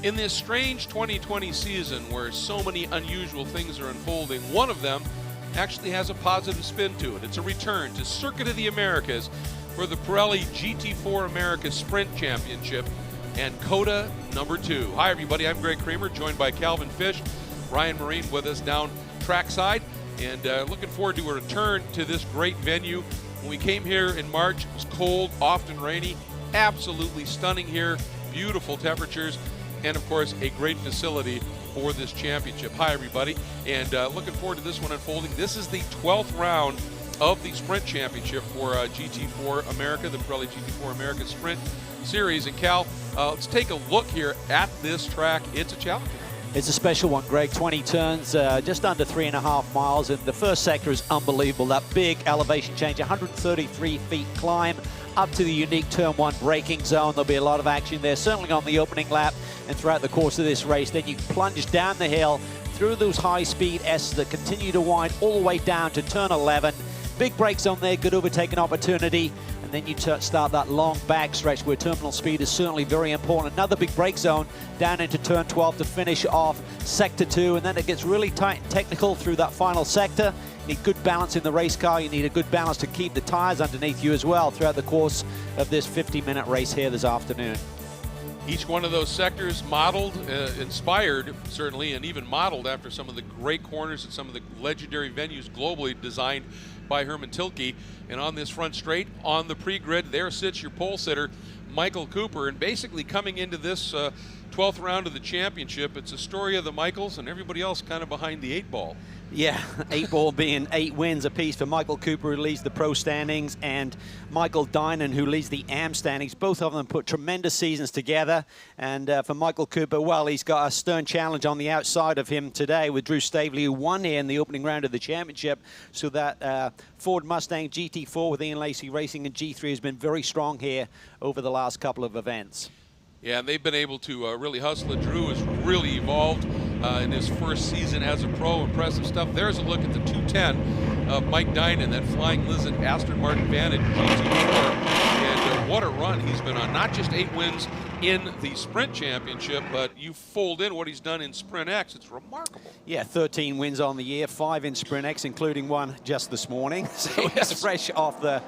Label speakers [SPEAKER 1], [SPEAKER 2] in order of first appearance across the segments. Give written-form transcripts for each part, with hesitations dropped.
[SPEAKER 1] In this strange 2020 season where so many unusual things are unfolding, one of them actually has a positive spin to it. It's a return to Circuit of the Americas for the Pirelli GT4 America Sprint Championship and Cota #2. Hi everybody, I'm Greg Kramer, joined by Calvin Fish, Ryan Marine with us down trackside, and looking forward to a return to this great venue. When we came here in March, it was cold, often rainy, absolutely stunning here, beautiful temperatures, and of course a great facility for this championship. Hi everybody, and looking forward to this one unfolding. This is the 12th round of the Sprint Championship for GT4 America, the Pirelli GT4 America Sprint Series. And Cal, let's take a look here at this track. It's a challenge.
[SPEAKER 2] It's a special one, Greg. 20 turns, just under 3.5 miles, and the first sector is unbelievable. That big elevation change, 133 feet climb up to the unique turn 1 braking zone. There'll be a lot of action there, certainly on the opening lap and throughout the course of this race. Then you plunge down the hill through those high-speed S's that continue to wind all the way down to turn 11. Big brake zone there, good overtaking opportunity. And then you start that long back stretch where terminal speed is certainly very important. Another big brake zone down into turn 12 to finish off sector 2. And then it gets really tight and technical through that final sector. You need good balance in the race car. You need a good balance to keep the tires underneath you as well throughout the course of this 50-minute race here this afternoon.
[SPEAKER 1] Each one of those sectors modeled, inspired certainly, and even modeled after some of the great corners and some of the legendary venues globally designed by Herman Tilke. And on this front straight, on the pre-grid, there sits your pole sitter, Michael Cooper. And basically coming into this 12th round of the championship, it's a story of the Michaels and everybody else kind of behind the 8 ball.
[SPEAKER 2] Yeah, 8 ball being 8 wins apiece for Michael Cooper, who leads the pro standings, and Michael Dinan, who leads the AM standings. Both of them put tremendous seasons together. And for Michael Cooper, well, he's got a stern challenge on the outside of him today with Drew Stavely, who won here in the opening round of the championship. So that Ford Mustang GT4 with Ian Lacey Racing and G3 has been very strong here over the last couple of events.
[SPEAKER 1] Yeah, and they've been able to really hustle it. Drew has really evolved in his first season as a pro. Impressive stuff. There's a look at the 210 of Mike Dinan, that Flying Lizard Aston Martin Vantage GT4. And what a run he's been on. Not just 8 wins in the Sprint Championship, but you fold in what he's done in Sprint X. It's remarkable.
[SPEAKER 2] Yeah, 13 wins on the year, 5 in Sprint X, including 1 just this morning. So
[SPEAKER 1] yes,
[SPEAKER 2] he's fresh off the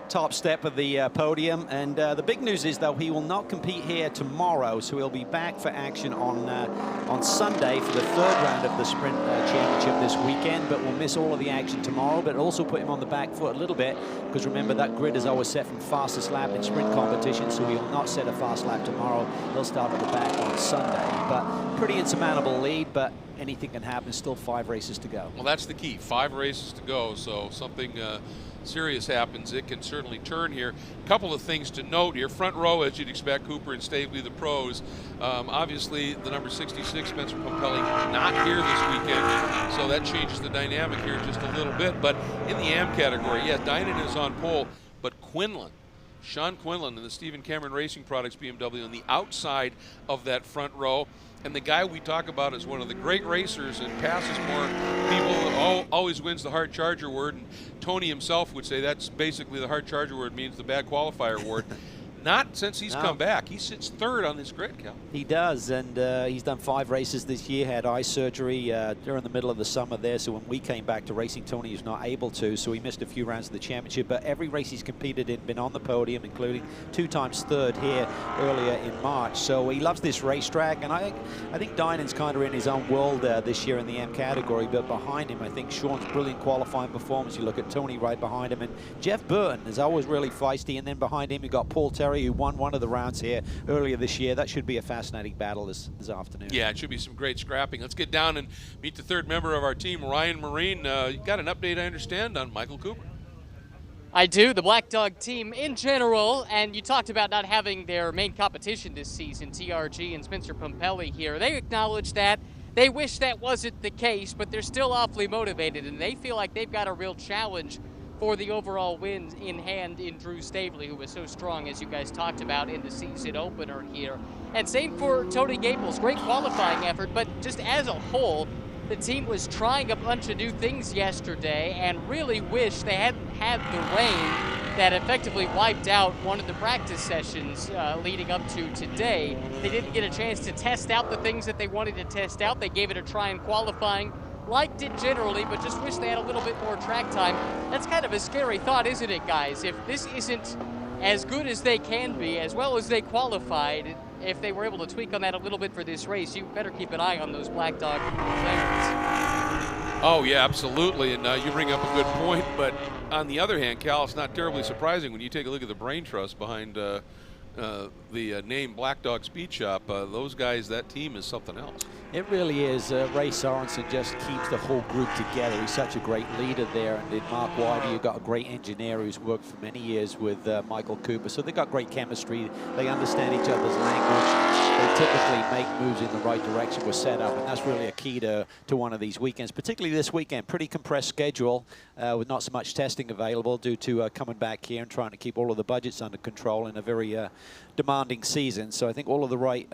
[SPEAKER 2] top step of the podium. And the big news is, though, he will not compete here tomorrow, so he'll be back for action on Sunday for the 3rd round of the Sprint Championship this weekend, but we'll miss all of the action tomorrow. But also put him on the back foot a little bit, because remember, that grid is always set from fastest lap in sprint competition, so he will not set a fast lap tomorrow. He'll start at the back on Sunday. But pretty insurmountable lead, but anything can happen. Still 5 races to go.
[SPEAKER 1] Well, that's the key. 5 races to go, so something serious happens, it can certainly turn here. A couple of things to note here. Front row, as you'd expect, Cooper and Stavely, the pros. Obviously, the number 66, Spencer Pumpelly, not here this weekend, so that changes the dynamic here just a little bit. But in the AM category, yeah, Dinan is on pole, but Quinlan, Sean Quinlan, and the Stephen Cameron Racing Products BMW on the outside of that front row. And the guy we talk about is one of the great racers and passes more people, always wins the hard charger award. And Tony himself would say that's basically the hard charger award means the bad qualifier award. Not since he's come back. He sits 3rd on this grid, Cal.
[SPEAKER 2] He does, and he's done 5 races this year, had eye surgery during the middle of the summer there, so when we came back to racing, Tony was not able to, so he missed a few rounds of the championship, but every race he's competed in, been on the podium, including 2 times 3rd here earlier in March. So he loves this racetrack, and I think Dinan's kind of in his own world this year in the M category, but behind him, I think Sean's brilliant qualifying performance. You look at Tony right behind him, and Jeff Burton is always really feisty, and then behind him, you've got Paul Terry, who won one of the rounds here earlier this year. That should be a fascinating battle this afternoon.
[SPEAKER 1] Yeah, it should be some great scrapping. Let's get down and meet the 3rd member of our team, Ryan Marine. You got an update, I understand, on Michael Cooper?
[SPEAKER 3] I do, the Black Dog team in general, and you talked about not having their main competition this season, TRG and Spencer Pumpelly here. They acknowledge that. They wish that wasn't the case, but they're still awfully motivated, and they feel like they've got a real challenge for the overall win in hand in Drew Stavely, who was so strong, as you guys talked about, in the season opener here. And same for Tony Gables. Great qualifying effort, but just as a whole, the team was trying a bunch of new things yesterday and really wish they hadn't had the rain that effectively wiped out one of the practice sessions leading up to today. They didn't get a chance to test out the things that they wanted to test out. They gave it a try in qualifying, liked it generally, but just wish they had a little bit more track time. That's kind of a scary thought, isn't it, guys? If this isn't as good as they can be, as well as they qualified, if they were able to tweak on that a little bit for this race, you better keep an eye on those Black Dog players.
[SPEAKER 1] Oh, yeah, absolutely. And you bring up a good point. But on the other hand, Cal, it's not terribly surprising when you take a look at the brain trust behind the name Black Dog Speed Shop. Those guys, that team is something else.
[SPEAKER 2] It really is. Ray Sorensen just keeps the whole group together. He's such a great leader there. And in Mark Wilder, you've got a great engineer who's worked for many years with Michael Cooper. So they've got great chemistry. They understand each other's language. They typically make moves in the right direction with setup. And that's really a key to one of these weekends, particularly this weekend. Pretty compressed schedule with not so much testing available due to coming back here and trying to keep all of the budgets under control in a very demanding season. So I think all of the right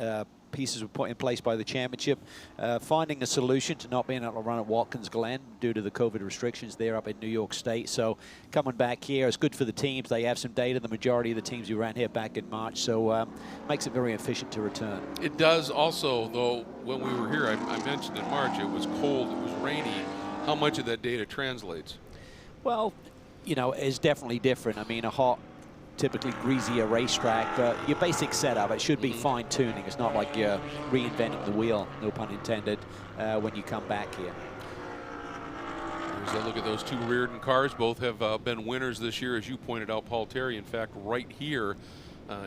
[SPEAKER 2] pieces were put in place by the championship, finding a solution to not being able to run at Watkins Glen due to the COVID restrictions there up in New York State. So coming back here is good for the teams. They have some data. The majority of the teams who ran here back in March, so makes it very efficient to return. It
[SPEAKER 1] does also, though, when we were here, I mentioned in March, it was cold, it was rainy. How much of that data translates?
[SPEAKER 2] Well, you know, it's definitely different. I mean, a hot, typically greasier racetrack, but your basic setup, it should be fine-tuning. It's not like you're reinventing the wheel, no pun intended, when you come back here.
[SPEAKER 1] Here's a look at those two Reardon cars. Both have been winners this year, as you pointed out, Paul Terry. In fact, right here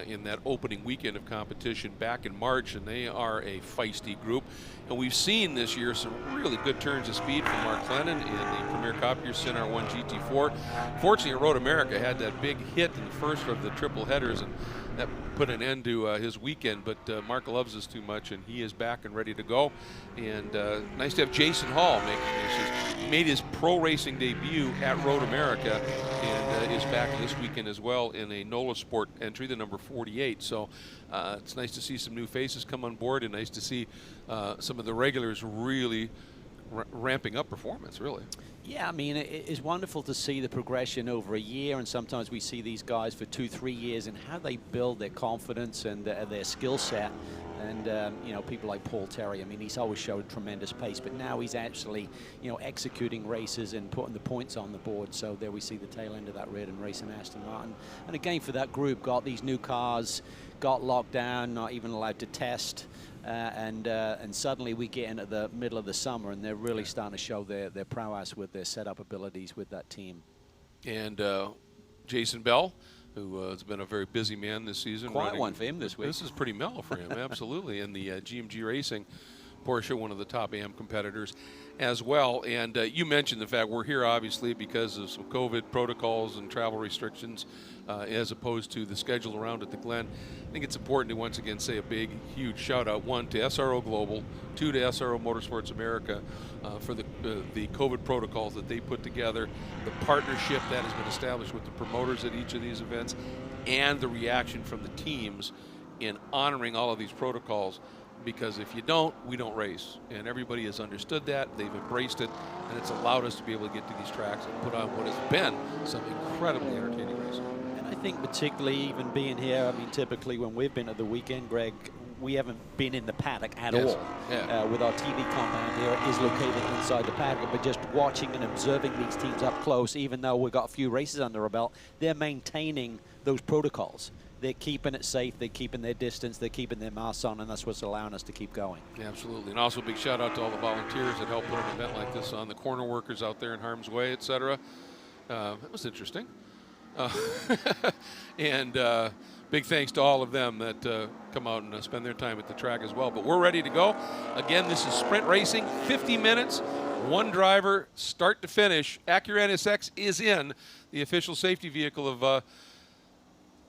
[SPEAKER 1] in that opening weekend of competition back in March, and they are a feisty group. And we've seen this year some really good turns of speed from Mark Lennon in the Premier Cup. Here's SR1 GT4. Fortunately, Road America had that big hit in the first of the triple headers, and that put an end to his weekend. But Mark loves us too much, and he is back and ready to go. And nice to have Jason Hall making this. He made his pro racing debut at Road America, and is back this weekend as well in a NOLA Sport entry, the number 48. So it's nice to see some new faces come on board, and nice to see some of the regulars really ramping up performance, really.
[SPEAKER 2] Yeah, I mean, it's wonderful to see the progression over a year, and sometimes we see these guys for 2-3 years and how they build their confidence and their skill set. And, you know, people like Paul Terry, I mean, he's always showed tremendous pace, but now he's actually, you know, executing races and putting the points on the board. So there we see the tail end of that Reardon race in Aston Martin. And again, for that group, got these new cars, got locked down, not even allowed to test. And suddenly we get into the middle of the summer, and they're really starting to show their prowess with their setup abilities with that team.
[SPEAKER 1] And Jason Bell, who has been a very busy man this season.
[SPEAKER 2] Quiet one for him this week.
[SPEAKER 1] This is pretty mellow for him, absolutely. And the GMG Racing, Porsche, one of the top AM competitors as well. And you mentioned the fact we're here, obviously, because of some COVID protocols and travel restrictions, as opposed to the schedule around at the Glen. I think it's important to once again say a big, huge shout out, one, to SRO Global, two, to SRO Motorsports America for the COVID protocols that they put together, the partnership that has been established with the promoters at each of these events, and the reaction from the teams in honoring all of these protocols. Because if you don't, we don't race. And everybody has understood that. They've embraced it. And it's allowed us to be able to get to these tracks and put on what has been some incredibly entertaining racing.
[SPEAKER 2] And I think particularly even being here, I mean, typically when we've been at the weekend, Greg, we haven't been in the paddock at all.
[SPEAKER 1] Yeah.
[SPEAKER 2] With our TV compound here, it is located inside the paddock. But just watching and observing these teams up close, even though we've got a few races under our belt, they're maintaining those protocols. They're keeping it safe, they're keeping their distance, they're keeping their masks on, and that's what's allowing us to keep going.
[SPEAKER 1] Yeah, absolutely. And also a big shout out to all the volunteers that help put an event like this on, the corner workers out there in harm's way, etc. That was interesting. And big thanks to all of them that come out and spend their time at the track as well. But we're ready to go. Again, this is sprint racing, 50 minutes, one driver, start to finish. Acura NSX is in, the official safety vehicle of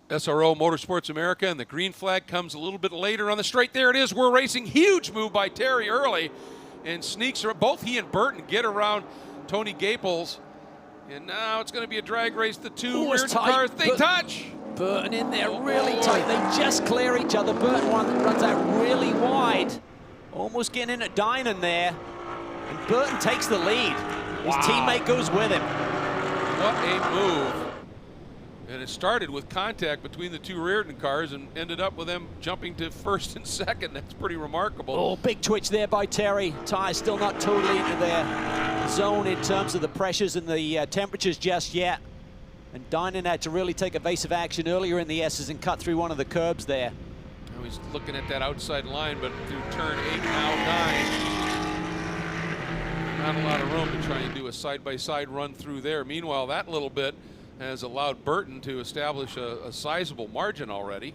[SPEAKER 1] SRO Motorsports America, and the green flag comes a little bit later on the straight. There it is. We're racing. Huge move by Terry early, and sneaks her. Both he and Burton get around Tony Gaples, and now it's going to be a drag race. The two rear cars, they touch.
[SPEAKER 2] Burton in there really tight. They just clear each other. Burton runs out really wide, almost getting in at Dynan there, and Burton takes the lead. His teammate goes with him.
[SPEAKER 1] What a move. And it started with contact between the two Reardon cars and ended up with them jumping to first and second. That's pretty remarkable.
[SPEAKER 2] Oh, big twitch there by Terry. Tyres still not totally into their zone in terms of the pressures and the temperatures just yet. And Dynan had to really take evasive action earlier in the S's and cut through one of the curbs there.
[SPEAKER 1] Now he's looking at that outside line, but through turn 8, now 9. Not a lot of room to try and do a side-by-side run through there. Meanwhile, that little bit has allowed Burton to establish a sizable margin already.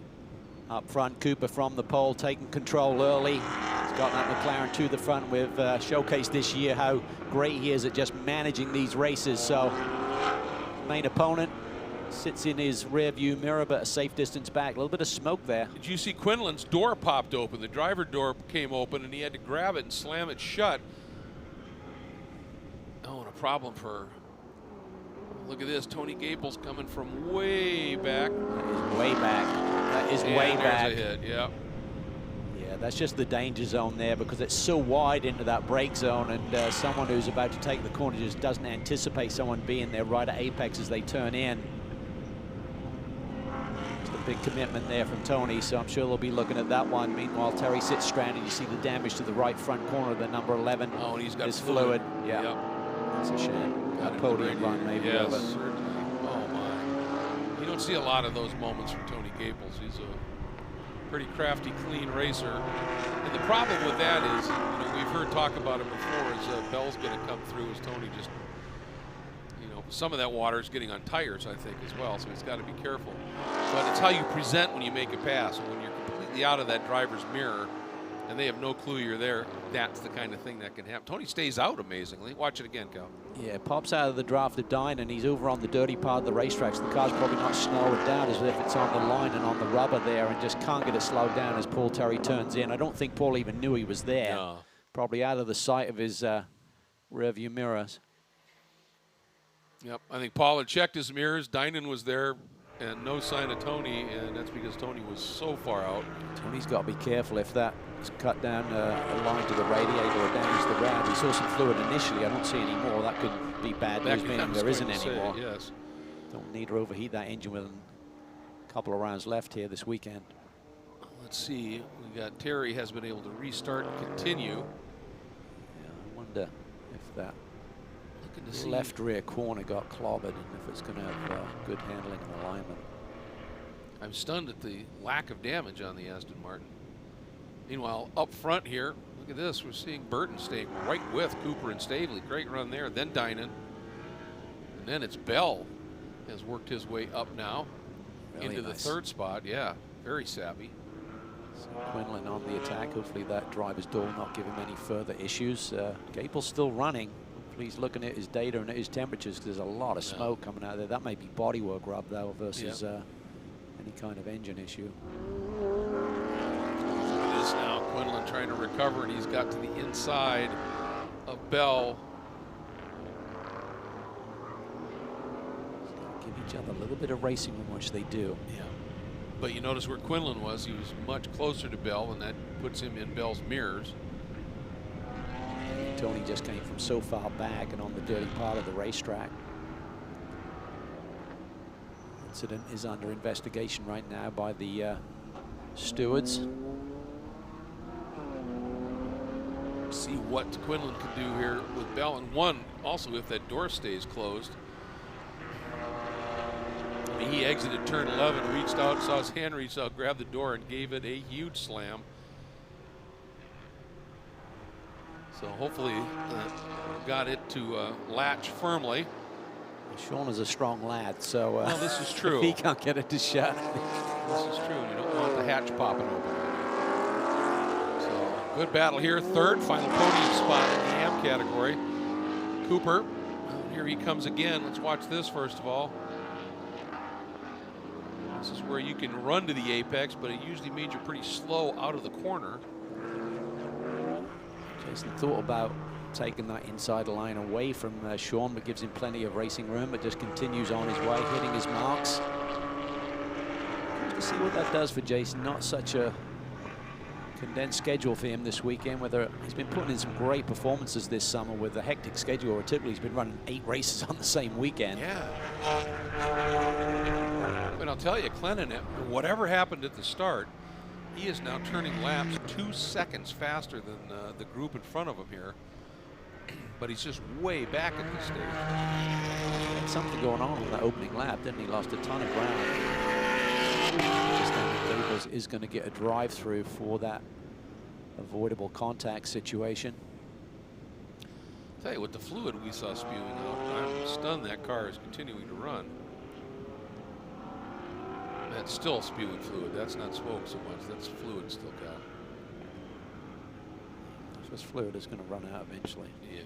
[SPEAKER 2] Up front, Cooper from the pole, taking control early. He's got that McLaren to the front. We've showcased this year how great he is at just managing these races. So, main opponent sits in his rear view mirror, but a safe distance back. A little bit of smoke there.
[SPEAKER 1] Did you see Quinlan's door popped open? The driver door came open, and he had to grab it and slam it shut. Oh, and a problem for... Look at this, Tony Gaples coming from way back.
[SPEAKER 2] That is way back. That is way back.
[SPEAKER 1] There's a hit, yeah.
[SPEAKER 2] Yeah, that's just the danger zone there because it's so wide into that brake zone, and someone who's about to take the corner just doesn't anticipate someone being there right at apex as they turn in. It's a big commitment there from Tony, so I'm sure they'll be looking at that one. Meanwhile, Terry sits stranded. You see the damage to the right front corner of the number 11.
[SPEAKER 1] Oh, and he's got
[SPEAKER 2] fluid.
[SPEAKER 1] Yeah.
[SPEAKER 2] Yep. That's a shame. That podium run maybe.
[SPEAKER 1] Yes, certainly. Oh, my. You don't see a lot of those moments from Tony Gaples. He's a pretty crafty, clean racer. And the problem with that is, you know, we've heard talk about it before, is Bell's going to come through as Tony just, you know, some of that water is getting on tires, I think, as well, so he's got to be careful. But it's how you present when you make a pass. And when you're completely out of that driver's mirror and they have no clue you're there, that's the kind of thing that can happen. Tony stays out amazingly. Watch it again, Cal.
[SPEAKER 2] Yeah, pops out of the draft of Dynan, and he's over on the dirty part of the racetrack, so the car's probably not slowing down as if it's on the line and on the rubber there, and just can't get it slowed down as Paul Terry turns in. I don't think Paul even knew he was there.
[SPEAKER 1] No.
[SPEAKER 2] Probably out of the sight of his rear view mirrors.
[SPEAKER 1] Yep, I think Paul had checked his mirrors. Dynan was there, and no sign of Tony, and that's because Tony was so far out.
[SPEAKER 2] Tony's got to be careful if that is cut down a line to the radiator or damage the rad. We saw some fluid initially. I don't see any more. That could be bad news, meaning there isn't any more.
[SPEAKER 1] Yes.
[SPEAKER 2] Don't need to overheat that engine with a couple of rounds left here this weekend.
[SPEAKER 1] Let's see. We got Terry has been able to restart and continue.
[SPEAKER 2] Yeah, I wonder if that left rear corner got clobbered and if it's going to have good handling and alignment.
[SPEAKER 1] I'm stunned at the lack of damage on the Aston Martin. Meanwhile, up front here, look at this. We're seeing Burton stay right with Cooper and Stavely. Great run there. Then Dynan. And then it's Bell has worked his way up now
[SPEAKER 2] Really
[SPEAKER 1] into
[SPEAKER 2] nice.
[SPEAKER 1] the third spot. Yeah, very savvy.
[SPEAKER 2] So Quinlan on the attack. Hopefully that driver's door will not give him any further issues. Gaple's still running. Hopefully he's looking at his data and at his temperatures because there's a lot of smoke coming out of there. That may be bodywork rub though versus any kind of engine issue.
[SPEAKER 1] It is now Quinlan trying to recover, and he's got to the inside of Bell.
[SPEAKER 2] Give each other a little bit of racing room, which they do.
[SPEAKER 1] Yeah. But you notice where Quinlan was, he was much closer to Bell, and that puts him in Bell's mirrors.
[SPEAKER 2] Tony just came from so far back and on the dirty part of the racetrack. Incident is under investigation right now by the stewards.
[SPEAKER 1] See what Quinlan can do here with Bell, and one also if that door stays closed. I mean, he exited turn 11, reached out, saw his hand reach out, grabbed the door, and gave it a huge slam. So hopefully got it to latch firmly.
[SPEAKER 2] Sean is a strong lad, so
[SPEAKER 1] well, this is true.
[SPEAKER 2] If he can't get it to shut.
[SPEAKER 1] This is true. You don't want the hatch popping open. So good battle here. Third, final podium spot in the AM category. Cooper, here he comes again. Let's watch this first of all. This is where you can run to the apex, but it usually means you're pretty slow out of the corner.
[SPEAKER 2] Jason thought about taking that inside line away from Sean, but gives him plenty of racing room, but just continues on his way, hitting his marks. Just to see what that does for Jason. Not such a condensed schedule for him this weekend, whether he's been putting in some great performances this summer with a hectic schedule, or typically he's been running 8 races on the same weekend.
[SPEAKER 1] Yeah. And I'll tell you, Clennon, whatever happened at the start, he is now turning laps 2 seconds faster than the group in front of him here. But he's just way back at this stage.
[SPEAKER 2] He had something going on that opening lap, didn't he? Lost a ton of ground. Just is going to get a drive through for that avoidable contact situation.
[SPEAKER 1] I'll tell you, with the fluid we saw spewing out, I'm stunned that car is continuing to run. That's still spewing fluid. That's not smoke so much. That's fluid still got.
[SPEAKER 2] This fluid is going to run out eventually.
[SPEAKER 1] Yeah.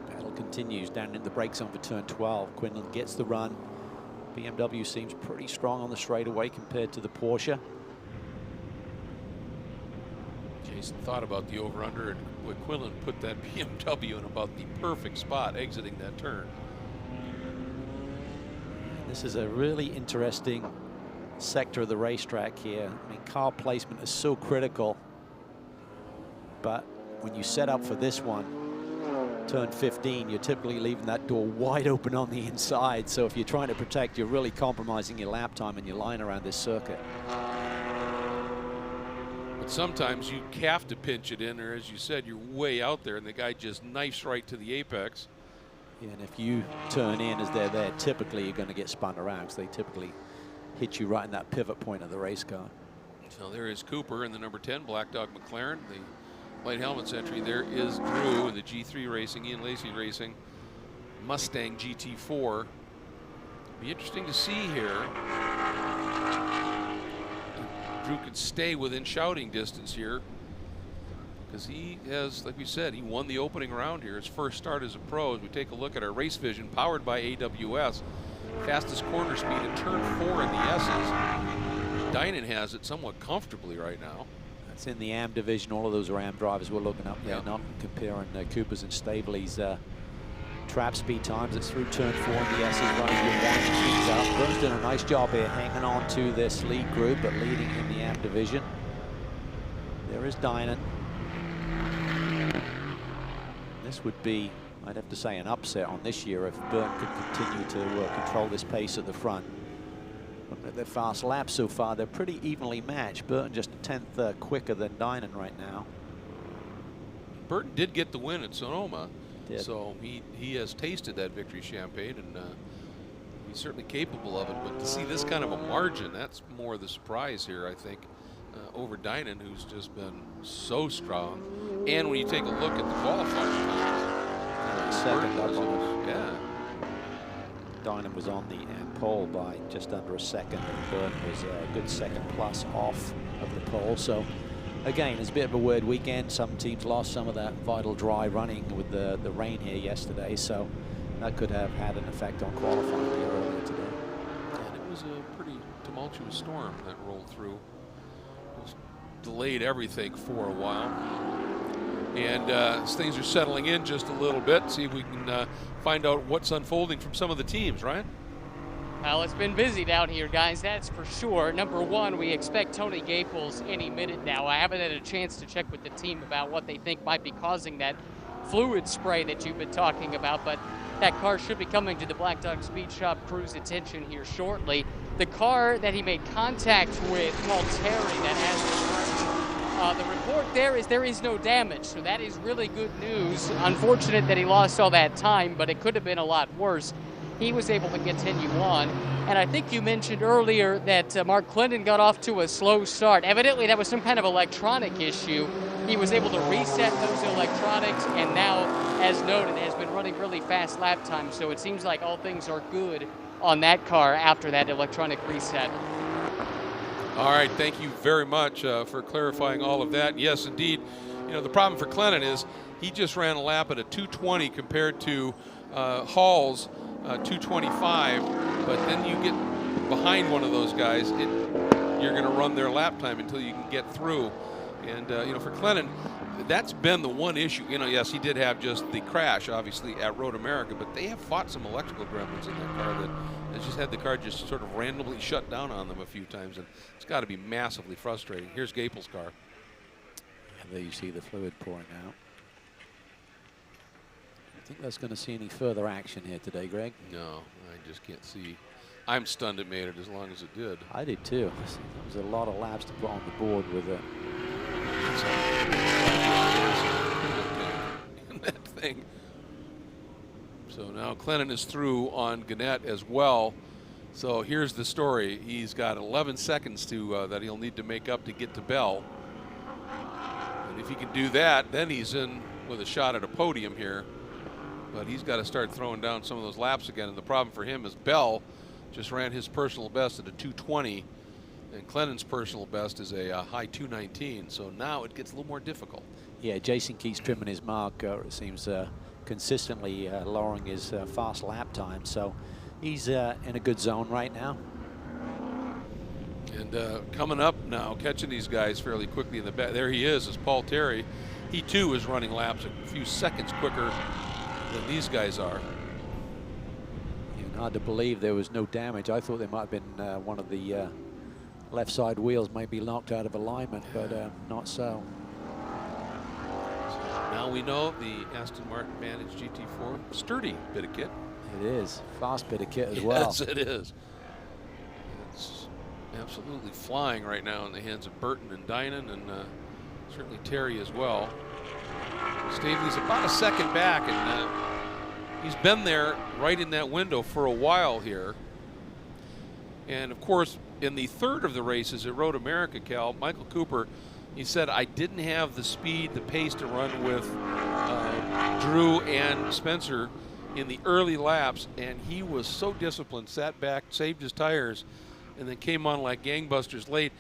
[SPEAKER 2] Battle continues down in the brake zone for turn 12. Quinlan gets the run. BMW seems pretty strong on the straightaway compared to the Porsche.
[SPEAKER 1] Jason thought about the over-under, and Quinlan put that BMW in about the perfect spot exiting that turn.
[SPEAKER 2] This is a really interesting sector of the racetrack here. I mean, car placement is so critical, but when you set up for this one, turn 15, you're typically leaving that door wide open on the inside. So if you're trying to protect, you're really compromising your lap time and your line around this circuit.
[SPEAKER 1] But sometimes you have to pinch it in, or as you said, you're way out there and the guy just knifes right to the apex.
[SPEAKER 2] Yeah, and if you turn in as they're there, typically you're going to get spun around, because they typically hit you right in that pivot point of the race car.
[SPEAKER 1] So there is Cooper in the number 10 Black Dog McLaren. The white helmets entry. There is Drew in the G3 Racing, Ian Lacey Racing Mustang GT4. Be interesting to see here. Drew could stay within shouting distance here, because he has, like we said, he won the opening round here, his first start as a pro. As we take a look at our race vision, powered by AWS, fastest corner speed at turn 4 in the S's. Dynan has it somewhat comfortably right now.
[SPEAKER 2] It's in the AM division. All of those are AM drivers we're looking up there,
[SPEAKER 1] Yeah.
[SPEAKER 2] not comparing Cooper's and Staveley's trap speed times. It's through turn 4 in the S's, running good winding speeds up. Burns doing a nice job here hanging on to this lead group, but leading in the AM division. There is Dynan. This would be, I'd have to say, an upset on this year if Burton could continue to control this pace at the front. Looking at their fast laps so far, they're pretty evenly matched. Burton just a 10th quicker than Dynan right now.
[SPEAKER 1] Burton did get the win at Sonoma,
[SPEAKER 2] Did.
[SPEAKER 1] so he has tasted that victory champagne, and he's certainly capable of it. But to see this kind of a margin, that's more the surprise here, I think, over Dynan, who's just been so strong. And when you take a look at the qualifying times,
[SPEAKER 2] Second up on the,
[SPEAKER 1] yeah.
[SPEAKER 2] Dynan was on the pole by just under a second, and Burton was a good second plus off of the pole. So again, it's a bit of a weird weekend. Some teams lost some of that vital dry running with the rain here yesterday, so that could have had an effect on qualifying here earlier today.
[SPEAKER 1] And it was a pretty tumultuous storm that rolled through. It was delayed everything for a while. And as things are settling in just a little bit, see if we can find out what's unfolding from some of the teams, Ryan?
[SPEAKER 3] Well, it's been busy down here, guys, that's for sure. Number one, we expect Tony Gaples any minute now. I haven't had a chance to check with the team about what they think might be causing that fluid spray that you've been talking about, but that car should be coming to the Black Dog Speed Shop crew's attention here shortly. The car that he made contact with, called Terry, that has the report there is no damage, so that is really good news. Unfortunate that he lost all that time, but it could have been a lot worse. He was able to continue on. And I think you mentioned earlier that Mark Clinton got off to a slow start. Evidently, that was some kind of electronic issue. He was able to reset those electronics, and now, as noted, has been running really fast lap times. So it seems like all things are good on that car after that electronic reset.
[SPEAKER 1] All right, thank you very much for clarifying all of that. Yes, indeed. You know, the problem for Clennon is he just ran a lap at a 220 compared to Hall's 225, but then you get behind one of those guys, you're going to run their lap time until you can get through. And, you know, for Clennon, that's been the one issue. You know, yes, he did have just the crash, obviously, at Road America, but they have fought some electrical gremlins in that car that has just had the car just sort of randomly shut down on them a few times, and it's got to be massively frustrating. Here's Gapel's car.
[SPEAKER 2] And there you see the fluid pouring out. I think that's going to see any further action here today, Greg.
[SPEAKER 1] No, I just can't see. I'm stunned it made it as long as it did.
[SPEAKER 2] I did too. There was a lot of laps to put on the board with it.
[SPEAKER 1] That thing. So now Clennon is through on Gannett as well. So here's the story. He's got 11 seconds to that he'll need to make up to get to Bell. And if he can do that, then he's in with a shot at a podium here. But he's got to start throwing down some of those laps again. And the problem for him is Bell just ran his personal best at a 220. And Clennon's personal best is a high 219. So now it gets a little more difficult.
[SPEAKER 2] Yeah, Jason keeps trimming his mark. It seems consistently lowering his fast lap time. So he's in a good zone right now.
[SPEAKER 1] And coming up now, catching these guys fairly quickly in the back. There he is Paul Terry. He too is running laps a few seconds quicker than these guys are.
[SPEAKER 2] Even hard to believe there was no damage. I thought there might have been one of the left side wheels might be knocked out of alignment, but not so.
[SPEAKER 1] Now we know the Aston Martin Vantage GT4, sturdy bit of kit.
[SPEAKER 2] It is. Fast bit of kit as well.
[SPEAKER 1] Yes, it is. It's absolutely flying right now in the hands of Burton and Dinan, and certainly Terry as well. Stavely's about a second back, and he's been there right in that window for a while here. And of course, in the third of the races at Road America, Cal, Michael Cooper, he said, I didn't have the speed, the pace to run with Drew and Spencer in the early laps, and he was so disciplined, sat back, saved his tires, and then came on like gangbusters late.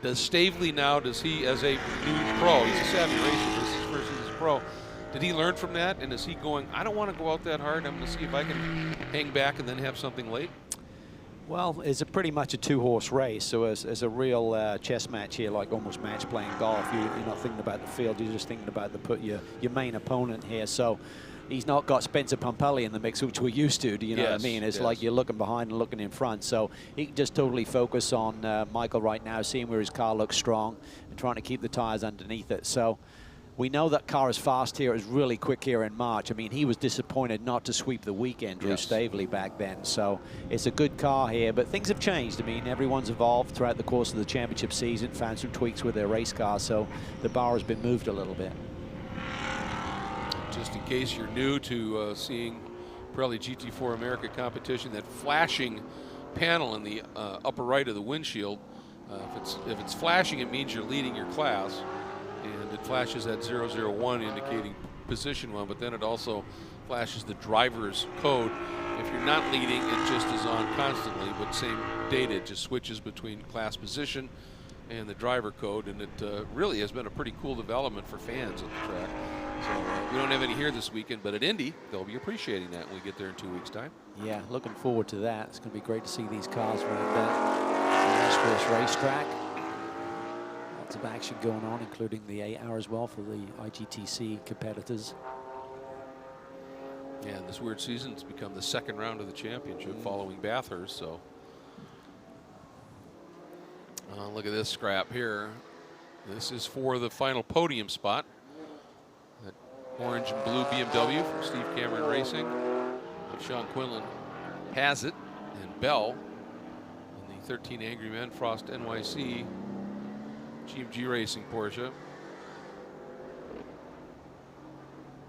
[SPEAKER 1] Does Stavely now, does he, as a new pro, he's a savvy racer, this is his first season as a pro, did he learn from that? And is he going, I don't want to go out that hard, I'm going to see if I can hang back and then have something late?
[SPEAKER 2] Well, it's pretty much a two-horse race, so it's a real chess match here, like almost match playing golf. You're not thinking about the field, you're just thinking about your main opponent here. So he's not got Spencer Pumpelly in the mix, which we're used to, do you know what I mean? It's like you're looking behind and looking in front. So he can just totally focus on Michael right now, seeing where his car looks strong and trying to keep the tires underneath it. So we know that car is fast here, is really quick here in March. I mean, he was disappointed not to sweep the weekend, Drew Stavely, back then. So it's a good car here, but things have changed. I mean, everyone's evolved throughout the course of the championship season, found some tweaks with their race car, so the bar has been moved a little bit.
[SPEAKER 1] Just in case you're new to seeing Pirelli GT4 America competition, that flashing panel in the upper right of the windshield, if it's flashing, it means you're leading your class. And it flashes at 001 indicating position 1, but then it also flashes the driver's code. If you're not leading, it just is on constantly, but same data, it just switches between class position and the driver code, and it really has been a pretty cool development for fans at the track. So we don't have any here this weekend, but at Indy, they'll be appreciating that when we get there in 2 weeks' time.
[SPEAKER 2] Yeah, looking forward to that. It's going to be great to see these cars run at that illustrious racetrack. Lots of action going on, including the 8 hour as well for the IGTC competitors.
[SPEAKER 1] Yeah, in this weird season, it's become the second round of the championship following Bathurst. So look at this scrap here. This is for the final podium spot. That orange and blue BMW from Steve Cameron Racing. Sean Quinlan has it, and Bell in the 13 Angry Men Frost NYC GMG Racing Porsche.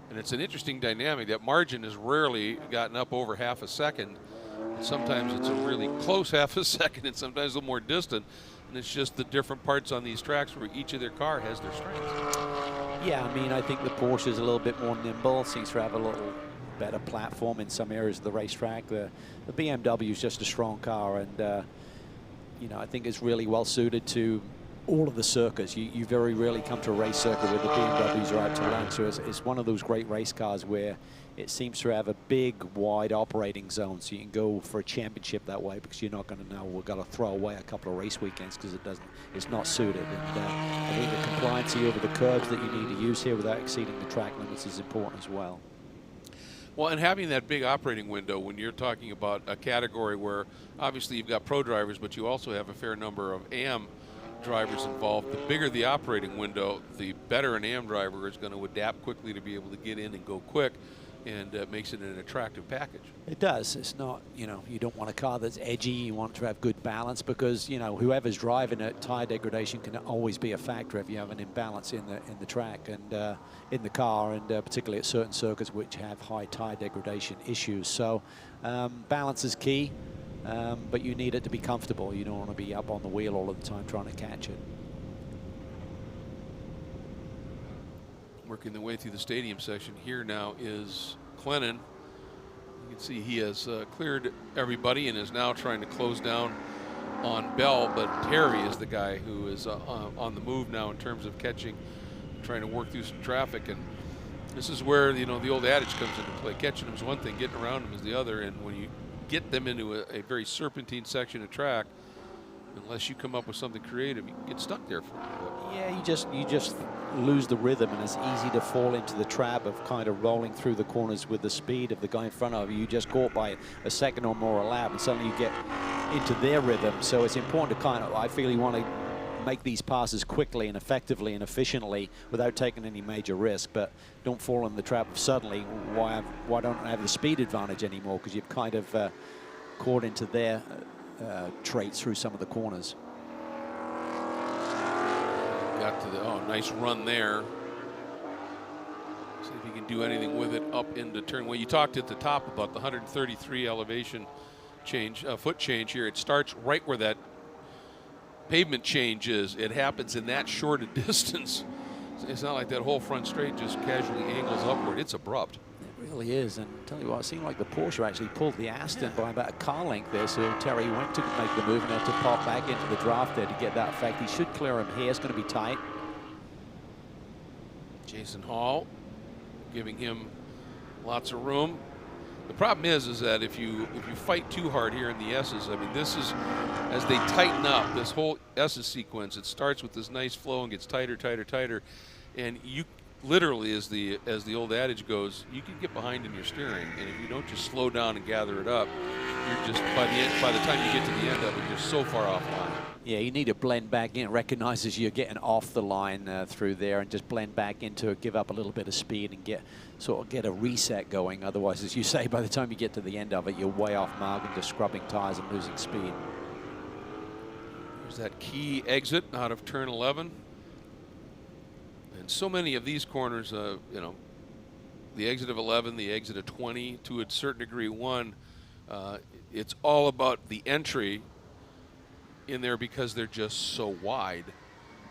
[SPEAKER 1] And it's an interesting dynamic. That margin has rarely gotten up over half a second. Sometimes it's a really close half a second, and sometimes a little more distant. And it's just the different parts on these tracks where each of their car has their strengths.
[SPEAKER 2] Yeah, I mean, I think the Porsche is a little bit more nimble, seems to have a little better platform in some areas of the racetrack. The BMW is just a strong car, and you know, I think it's really well suited to all of the circuits. You very rarely come to a race circuit where the BMWs are out to lunch. So it's one of those great race cars where it seems to have a big, wide operating zone, so you can go for a championship that way, because you're not going to know we've got to throw away a couple of race weekends because it's not suited. And I think the compliancy over the curbs that you need to use here without exceeding the track limits is important as well.
[SPEAKER 1] Well, and having that big operating window when you're talking about a category where obviously you've got pro drivers, but you also have a fair number of AM drivers involved. The bigger the operating window, the better an AM driver is going to adapt quickly to be able to get in and go quick, and makes it an attractive package.
[SPEAKER 2] It does. It's not, you know, you don't want a car that's edgy. You want to have good balance, because, you know, whoever's driving it, tire degradation can always be a factor if you have an imbalance in the track and in the car, and particularly at certain circuits which have high tire degradation issues. So balance is key, but you need it to be comfortable. You don't want to be up on the wheel all of the time trying to catch it.
[SPEAKER 1] Working the way through the stadium section here now is Clennon. You can see he has cleared everybody and is now trying to close down on Bell, but Terry is the guy who is on the move now in terms of catching, trying to work through some traffic. And this is where, you know, the old adage comes into play. Catching them is one thing, getting around them is the other, and when you get them into a very serpentine section of track, unless you come up with something creative, you can get stuck there for a little bit.
[SPEAKER 2] Yeah, you just lose the rhythm, and it's easy to fall into the trap of kind of rolling through the corners with the speed of the guy in front of you. You just caught by a second or more a lap, and suddenly you get into their rhythm. So it's important to kind of, I feel you want to make these passes quickly and effectively and efficiently without taking any major risk, but don't fall in the trap of suddenly, why don't I have the speed advantage anymore, because you've kind of caught into their traits through some of the corners.
[SPEAKER 1] Got to the, oh, nice run there. See if he can do anything with it up into turn. Well, you talked at the top about the 133 elevation change, foot change here. It starts right where that pavement change is. It happens in that short a distance. It's not like that whole front straight just casually angles upward. It's abrupt.
[SPEAKER 2] It really is, and tell you what, it seemed like the Porsche actually pulled the Aston by about a car length there, so Terry went to make the move and had to pop back into the draft there to get that effect. He should clear him here. It's going to be tight.
[SPEAKER 1] Jason Hall giving him lots of room. The problem is that if you fight too hard here in the S's, I mean, this is, as they tighten up, this whole S's sequence, it starts with this nice flow and gets tighter, tighter, tighter, and you literally, as the old adage goes, you can get behind in your steering, and if you don't just slow down and gather it up, you're just, by the time you get to the end of it, you're so far offline. Yeah,
[SPEAKER 2] you need to blend back in. It recognizes you're getting off the line through there, and just blend back into it, give up a little bit of speed and get a reset going. Otherwise, as you say, by the time you get to the end of it, you're way off mark and just scrubbing tires and losing speed.
[SPEAKER 1] There's that key exit out of turn 11. And so many of these corners, you know, the exit of 11, the exit of 20, to a certain degree 1, it's all about the entry in there because they're just so wide,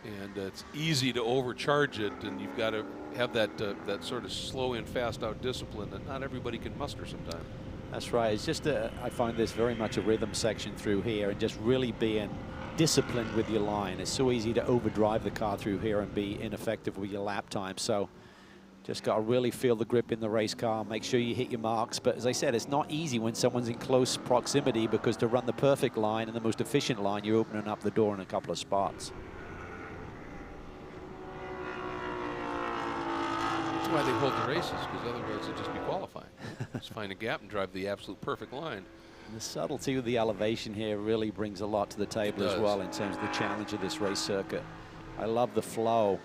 [SPEAKER 1] and it's easy to overcharge it, and you've got to have that sort of slow in, fast out discipline that not everybody can muster sometimes.
[SPEAKER 2] That's right. It's just I find this very much a rhythm section through here, and just really being disciplined with your line. It's so easy to overdrive the car through here and be ineffective with your lap time. So just got to really feel the grip in the race car, make sure you hit your marks. But as I said, it's not easy when someone's in close proximity, because to run the perfect line and the most efficient line, you're opening up the door in a couple of spots.
[SPEAKER 1] That's why they hold the races, because otherwise it'd just be qualifying. Just find a gap and drive the absolute perfect line.
[SPEAKER 2] And the subtlety of the elevation here really brings a lot to the table as well in terms of the challenge of this race circuit. I love the flow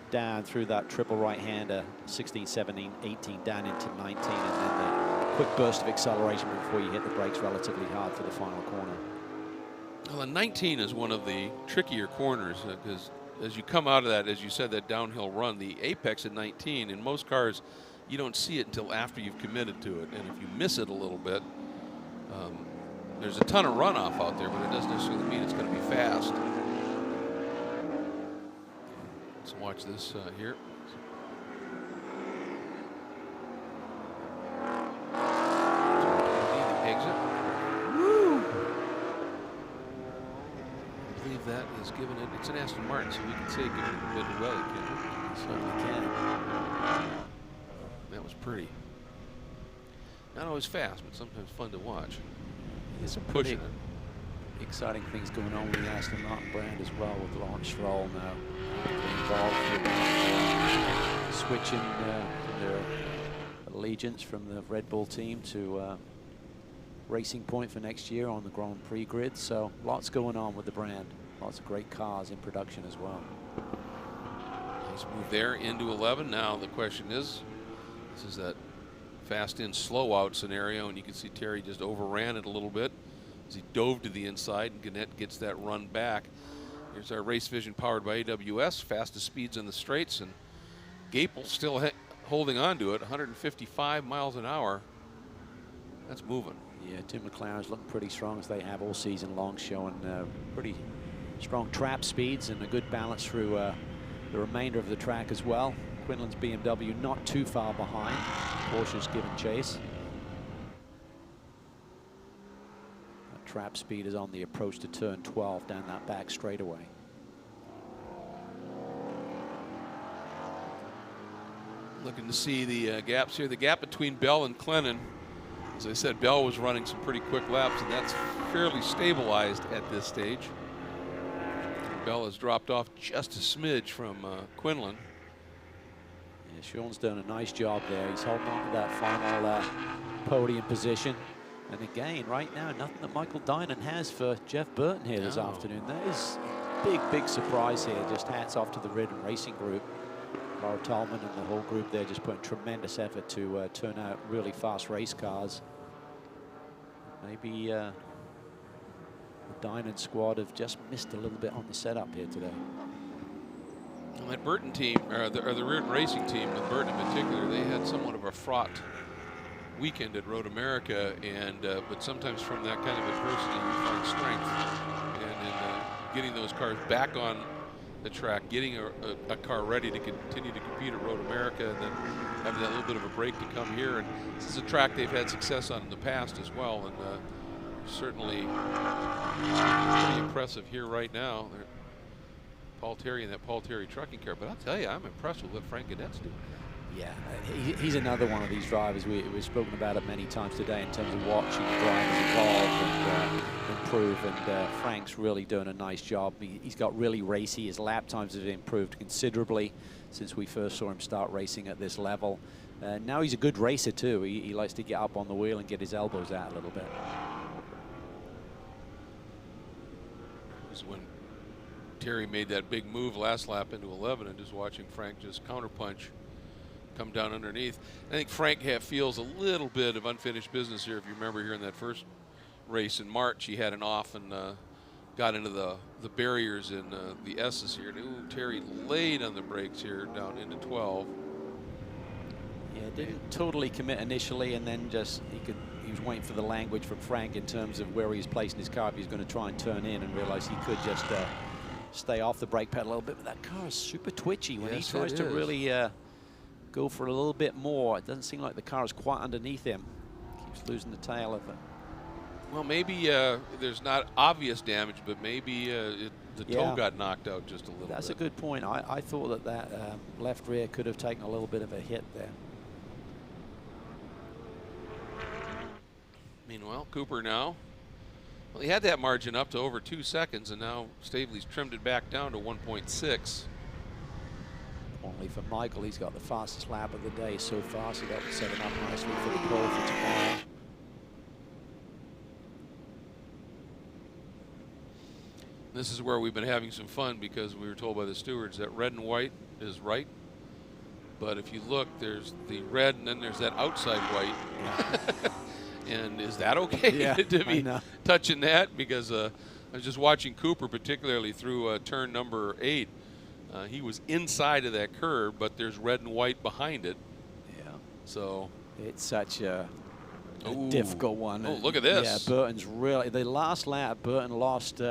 [SPEAKER 2] down through that triple right-hander, 16, 17, 18, down into 19, and then the quick burst of acceleration before you hit the brakes relatively hard for the final corner.
[SPEAKER 1] Well, and 19 is one of the trickier corners, because as you come out of that, as you said, that downhill run, the apex at 19, in most cars, you don't see it until after you've committed to it. And if you miss it a little bit, there's a ton of runoff out there, but it doesn't necessarily mean it's going to be fast. Let's watch this here. The exit. Woo! I believe that has given it It's an Aston Martin, so we can say it did well, can't we?
[SPEAKER 2] Certainly can.
[SPEAKER 1] That was pretty. Not always fast, but sometimes fun to watch.
[SPEAKER 2] There's some
[SPEAKER 1] Pushing
[SPEAKER 2] pretty
[SPEAKER 1] it.
[SPEAKER 2] exciting things going on with the Aston Martin brand as well, with Lawrence Stroll now involved with switching their allegiance from the Red Bull team to Racing Point for next year on the Grand Prix grid. So lots going on with the brand. Lots of great cars in production as well.
[SPEAKER 1] Nice move there into 11. Now the question is, this is that fast in, slow out scenario, and you can see Terry just overran it a little bit as he dove to the inside, and Gannett gets that run back. Here's our Race Vision powered by AWS, fastest speeds in the straights, and Gapel still holding on to it, 155 miles an hour. That's moving.
[SPEAKER 2] Yeah, Tim McLaren's looking pretty strong, as they have all season long, showing pretty strong trap speeds and a good balance through the remainder of the track as well. Quinlan's BMW not too far behind. Porsche's giving chase. That trap speed is on the approach to turn 12 down that back straightaway.
[SPEAKER 1] Looking to see the gaps here. The gap between Bell and Clennon. As I said, Bell was running some pretty quick laps, and that's fairly stabilized at this stage. Bell has dropped off just a smidge from Quinlan.
[SPEAKER 2] Yeah, Sean's done a nice job there. He's holding on to that final podium position. And again, right now, nothing that Michael Dinan has for Jeff Burton here this afternoon. That is a big surprise here. Just hats off to the Ridden Racing Group. Laura Tolman and the whole group there just putting tremendous effort to turn out really fast race cars. Maybe the Dinan squad have just missed a little bit on the setup here today.
[SPEAKER 1] Well, that Burton team, or the Ridden Racing team, with Burton in particular, they had somewhat of a fraught weekend at Road America, and but sometimes from that kind of adversity you find strength, and in getting those cars back on the track, getting a car ready to continue to compete at Road America, and then having that little bit of a break to come here. And this is a track they've had success on in the past as well, and certainly pretty impressive here right now. Paul Terry in that Paul Terry trucking car, but I'll tell you, I'm impressed with what Frank Gannett's doing.
[SPEAKER 2] Yeah, he's another one of these drivers. We've spoken about it many times today in terms of watching drivers evolve and improve, and Frank's really doing a nice job. He's got really racy. His lap times have improved considerably since we first saw him start racing at this level. Now he's a good racer too. He likes to get up on the wheel and get his elbows out a little bit.
[SPEAKER 1] This is when Terry made that big move last lap into 11, and just watching Frank just counterpunch, come down underneath. I think Frank feels a little bit of unfinished business here. If you remember here in that first race in March, he had an off and got into the barriers in the S's here. Ooh, Terry laid on the brakes here down into 12.
[SPEAKER 2] Yeah, didn't totally commit initially, and then just he was waiting for the language from Frank in terms of where he was placing his car if he was going to try and turn in, and realized he could just stay off the brake pedal a little bit. But that car is super twitchy when he tries to really go for a little bit more. It doesn't seem like the car is quite underneath him. Keeps losing the tail of it.
[SPEAKER 1] Well, maybe there's not obvious damage, but maybe the toe got knocked out just a little bit.
[SPEAKER 2] That's a good point. I thought that left rear could have taken a little bit of a hit there.
[SPEAKER 1] Meanwhile, Cooper now, well, he had that margin up to over 2 seconds, and now Stavely's trimmed it back down to 1.6.
[SPEAKER 2] Only for Michael, he's got the fastest lap of the day so far, so that will set him up nicely for the pole for tomorrow.
[SPEAKER 1] This is where we've been having some fun, because we were told by the stewards that red and white is right. But if you look, there's the red and then there's that outside white. And is that okay to be touching that? Because I was just watching Cooper, particularly through turn number 8. He was inside of that curve, but there's red and white behind it.
[SPEAKER 2] Yeah.
[SPEAKER 1] So
[SPEAKER 2] it's such a difficult one.
[SPEAKER 1] Oh, look at this.
[SPEAKER 2] Yeah, Burton's really, the last lap, Burton lost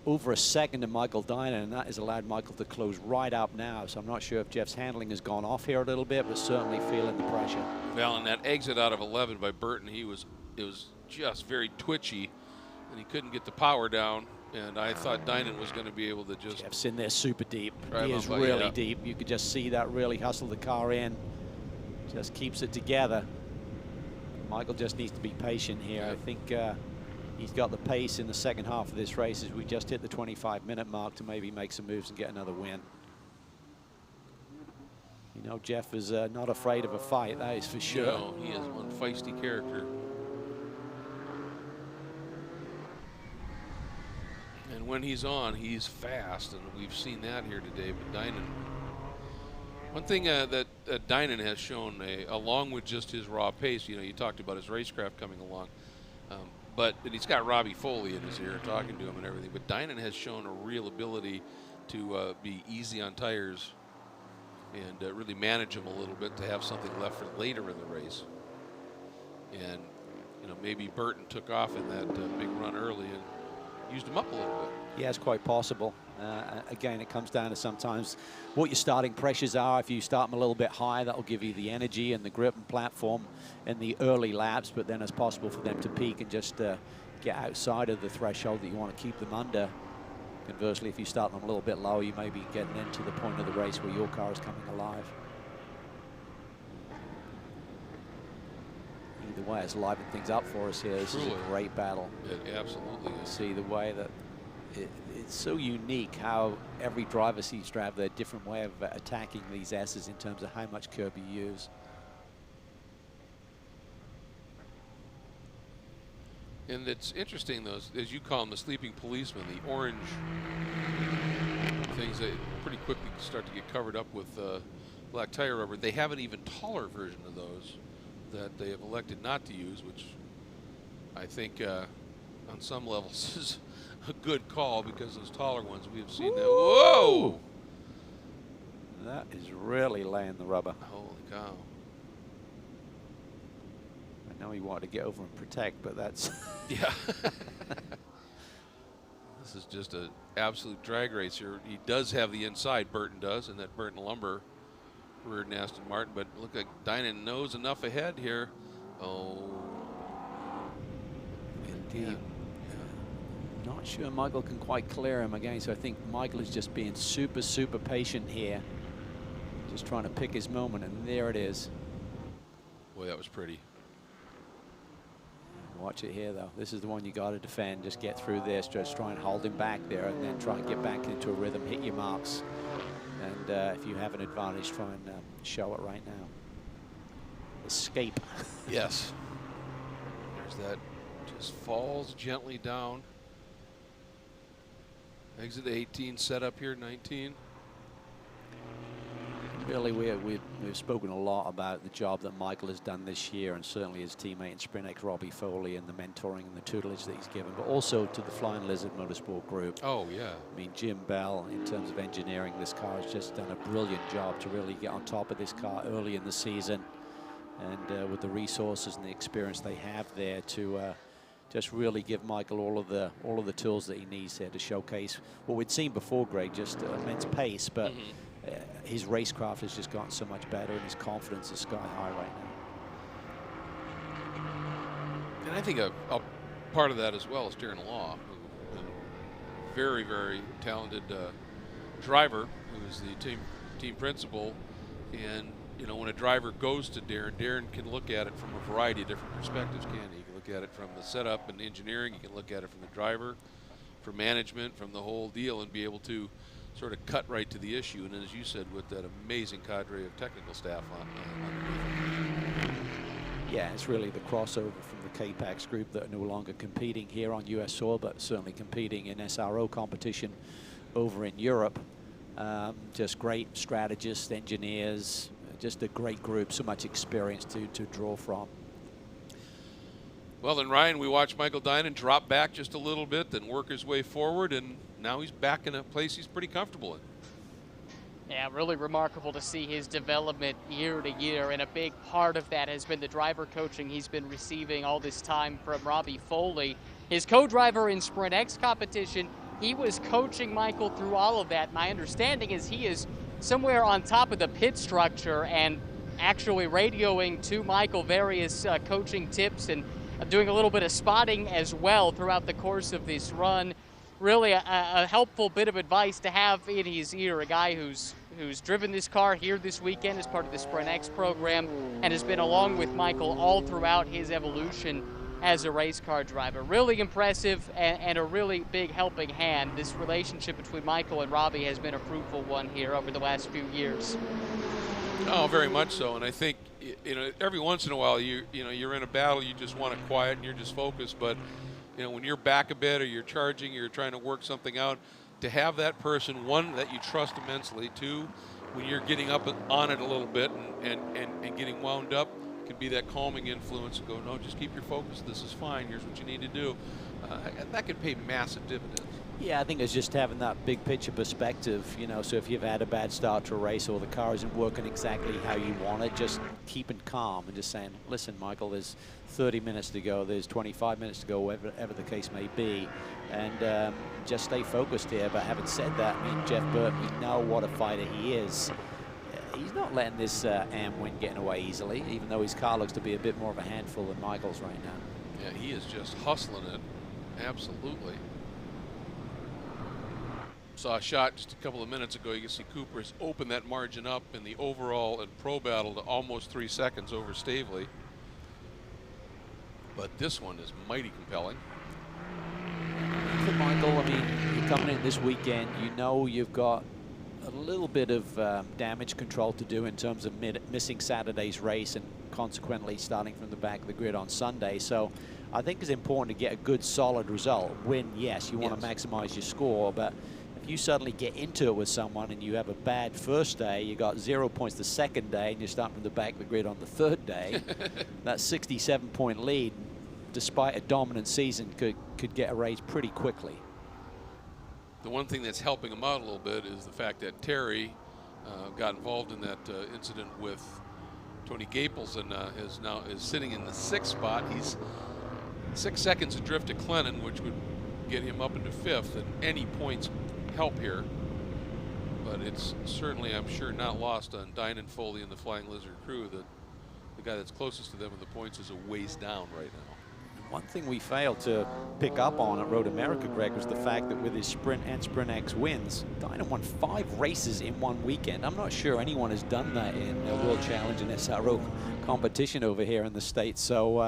[SPEAKER 2] over a second to Michael Dinan, and that has allowed Michael to close right up now. So I'm not sure if Jeff's handling has gone off here a little bit, but certainly feeling the pressure.
[SPEAKER 1] Well, and that exit out of 11 by Burton, it was just very twitchy, and he couldn't get the power down. And I thought Dynan was going to be able to just...
[SPEAKER 2] Jeff's in there super deep.
[SPEAKER 1] Drive
[SPEAKER 2] He is
[SPEAKER 1] on by,
[SPEAKER 2] really
[SPEAKER 1] yeah.
[SPEAKER 2] deep. You could just see that really hustle the car in. Just keeps it together. Michael just needs to be patient here.
[SPEAKER 1] Yeah.
[SPEAKER 2] I think he's got the pace in the second half of this race as we just hit the 25-minute mark to maybe make some moves and get another win. You know, Jeff is not afraid of a fight, that is for sure.
[SPEAKER 1] No, he is one feisty character. And when he's on, he's fast, and we've seen that here today. But Dynan, one thing that Dynan has shown, along with just his raw pace, you know, you talked about his racecraft coming along, and he's got Robbie Foley in his ear talking to him and everything. But Dynan has shown a real ability to be easy on tires and really manage them a little bit to have something left for later in the race. And you know, maybe Burton took off in that big run early and used him up a little bit.
[SPEAKER 2] Yeah, it's quite possible. Again, it comes down to sometimes what your starting pressures are. If you start them a little bit higher, that'll give you the energy and the grip and platform in the early laps, but then it's possible for them to peak and just get outside of the threshold that you want to keep them under. Conversely, if you start them a little bit lower, you may be getting into the point of the race where your car is coming alive. Either way, it's livened things up for us here. This is a great battle.
[SPEAKER 1] It absolutely is.
[SPEAKER 2] See the way that it's so unique how every driver seems to have their different way of attacking these S's in terms of how much curb you use.
[SPEAKER 1] And it's interesting, those, as you call them, the sleeping policemen, the orange things that pretty quickly start to get covered up with black tire rubber. They have an even taller version of those that they have elected not to use, which I think on some levels is a good call, because those taller ones, we have seen that. Whoa!
[SPEAKER 2] That is really laying the rubber.
[SPEAKER 1] Holy cow.
[SPEAKER 2] I know he wanted to get over and protect, but that's...
[SPEAKER 1] Yeah. This is just an absolute drag race here. He does have the inside, Burton does, and that Burton Lumber reared in Aston Martin, but look like Dynan knows enough ahead here. Oh.
[SPEAKER 2] Indeed. Not sure Michael can quite clear him again, so I think Michael is just being super, super patient here. Just trying to pick his moment, and there it is.
[SPEAKER 1] Boy, that was pretty.
[SPEAKER 2] Watch it here, though. This is the one you got to defend. Just get through this. Just try and hold him back there, and then try and get back into a rhythm, hit your marks. And if you have an advantage, try and show it right now. Escape.
[SPEAKER 1] Yes. There's that. Just falls gently down. Exit 18, set up here 19.
[SPEAKER 2] Really, we've spoken a lot about the job that Michael has done this year, and certainly his teammate in SprintX, Robbie Foley, and the mentoring and the tutelage that he's given, but also to the Flying Lizard Motorsport Group.
[SPEAKER 1] Oh, yeah.
[SPEAKER 2] I mean, Jim Bell, in terms of engineering this car, has just done a brilliant job to really get on top of this car early in the season, and with the resources and the experience they have there to just really give Michael all of the tools that he needs here to showcase what we'd seen before, Greg, just immense pace, but his racecraft has just gotten so much better, and his confidence is sky high right now.
[SPEAKER 1] And I think a part of that as well is Darren Law, who is a very, very talented driver, who is the team principal. And you know, when a driver goes to Darren can look at it from a variety of different perspectives, can't he? He can look at it from the setup and engineering, he can look at it from the driver, from management, from the whole deal, and be able to sort of cut right to the issue. And as you said, with that amazing cadre of technical staff underneath.
[SPEAKER 2] Yeah, it's really the crossover from the K-Pax group that are no longer competing here on US soil, but certainly competing in SRO competition over in Europe. Just great strategists, engineers, just a great group, so much experience to draw from.
[SPEAKER 1] Well, then, Ryan, we watched Michael Dynan drop back just a little bit, then work his way forward, and now he's back in a place he's pretty comfortable in.
[SPEAKER 3] Yeah, really remarkable to see his development year to year, and a big part of that has been the driver coaching he's been receiving all this time from Robbie Foley. His co-driver in Sprint X competition, he was coaching Michael through all of that. My understanding is he is somewhere on top of the pit structure and actually radioing to Michael various coaching tips and doing a little bit of spotting as well throughout the course of this run. really a helpful bit of advice to have in his ear, a guy who's driven this car here this weekend as part of the Sprint X program and has been along with Michael all throughout his evolution as a race car driver. Really impressive and a really big helping hand. This relationship between Michael and Robbie has been a fruitful one here over the last few years.
[SPEAKER 1] Oh, very much so. And I think, you know, every once in a while, you know, you're in a battle, you just want it quiet and you're just focused. But, you know, when you're back a bit or you're charging, you're trying to work something out, to have that person, one, that you trust immensely, two, when you're getting up on it a little bit and getting wound up, can be that calming influence and go, no, just keep your focus. This is fine. Here's what you need to do. That could pay massive dividends.
[SPEAKER 2] Yeah, I think it's just having that big picture perspective, you know, so if you've had a bad start to a race or the car isn't working exactly how you want it, just keeping calm and just saying, listen, Michael, there's 30 minutes to go, there's 25 minutes to go, whatever the case may be, and just stay focused here. But having said that, I mean, Jeff Burke, we know what a fighter he is. He's not letting this AM win getting away easily, even though his car looks to be a bit more of a handful than Michael's right now.
[SPEAKER 1] Yeah, he is just hustling it. Absolutely. Saw a shot just a couple of minutes ago. You can see Cooper has opened that margin up in the overall and pro battle to almost 3 seconds over Stavely. But this one is mighty compelling.
[SPEAKER 2] For Michael, I mean, you're coming in this weekend, you know you've got a little bit of damage control to do in terms of missing Saturday's race and consequently starting from the back of the grid on Sunday. So I think it's important to get a good solid result. Win, yes, you want to maximize your score, but if you suddenly get into it with someone and you have a bad first day, you got 0 points the second day, and you start from the back of the grid on the third day, that 67-point lead, despite a dominant season, could get erased pretty quickly.
[SPEAKER 1] The one thing that's helping him out a little bit is the fact that Terry got involved in that incident with Tony Gaples and is sitting in the 6th spot. He's 6 seconds adrift to Clennon, which would get him up into 5th, and any points help here. But it's certainly, I'm sure, not lost on Dynan Foley and the Flying Lizard crew that the guy that's closest to them in the points is a ways down right now.
[SPEAKER 2] One thing we failed to pick up on at Road America, Greg, was the fact that with his Sprint and Sprint X wins, Dynan won 5 races in one weekend. I'm not sure anyone has done that in the World Challenge and SRO competition over here in the States. So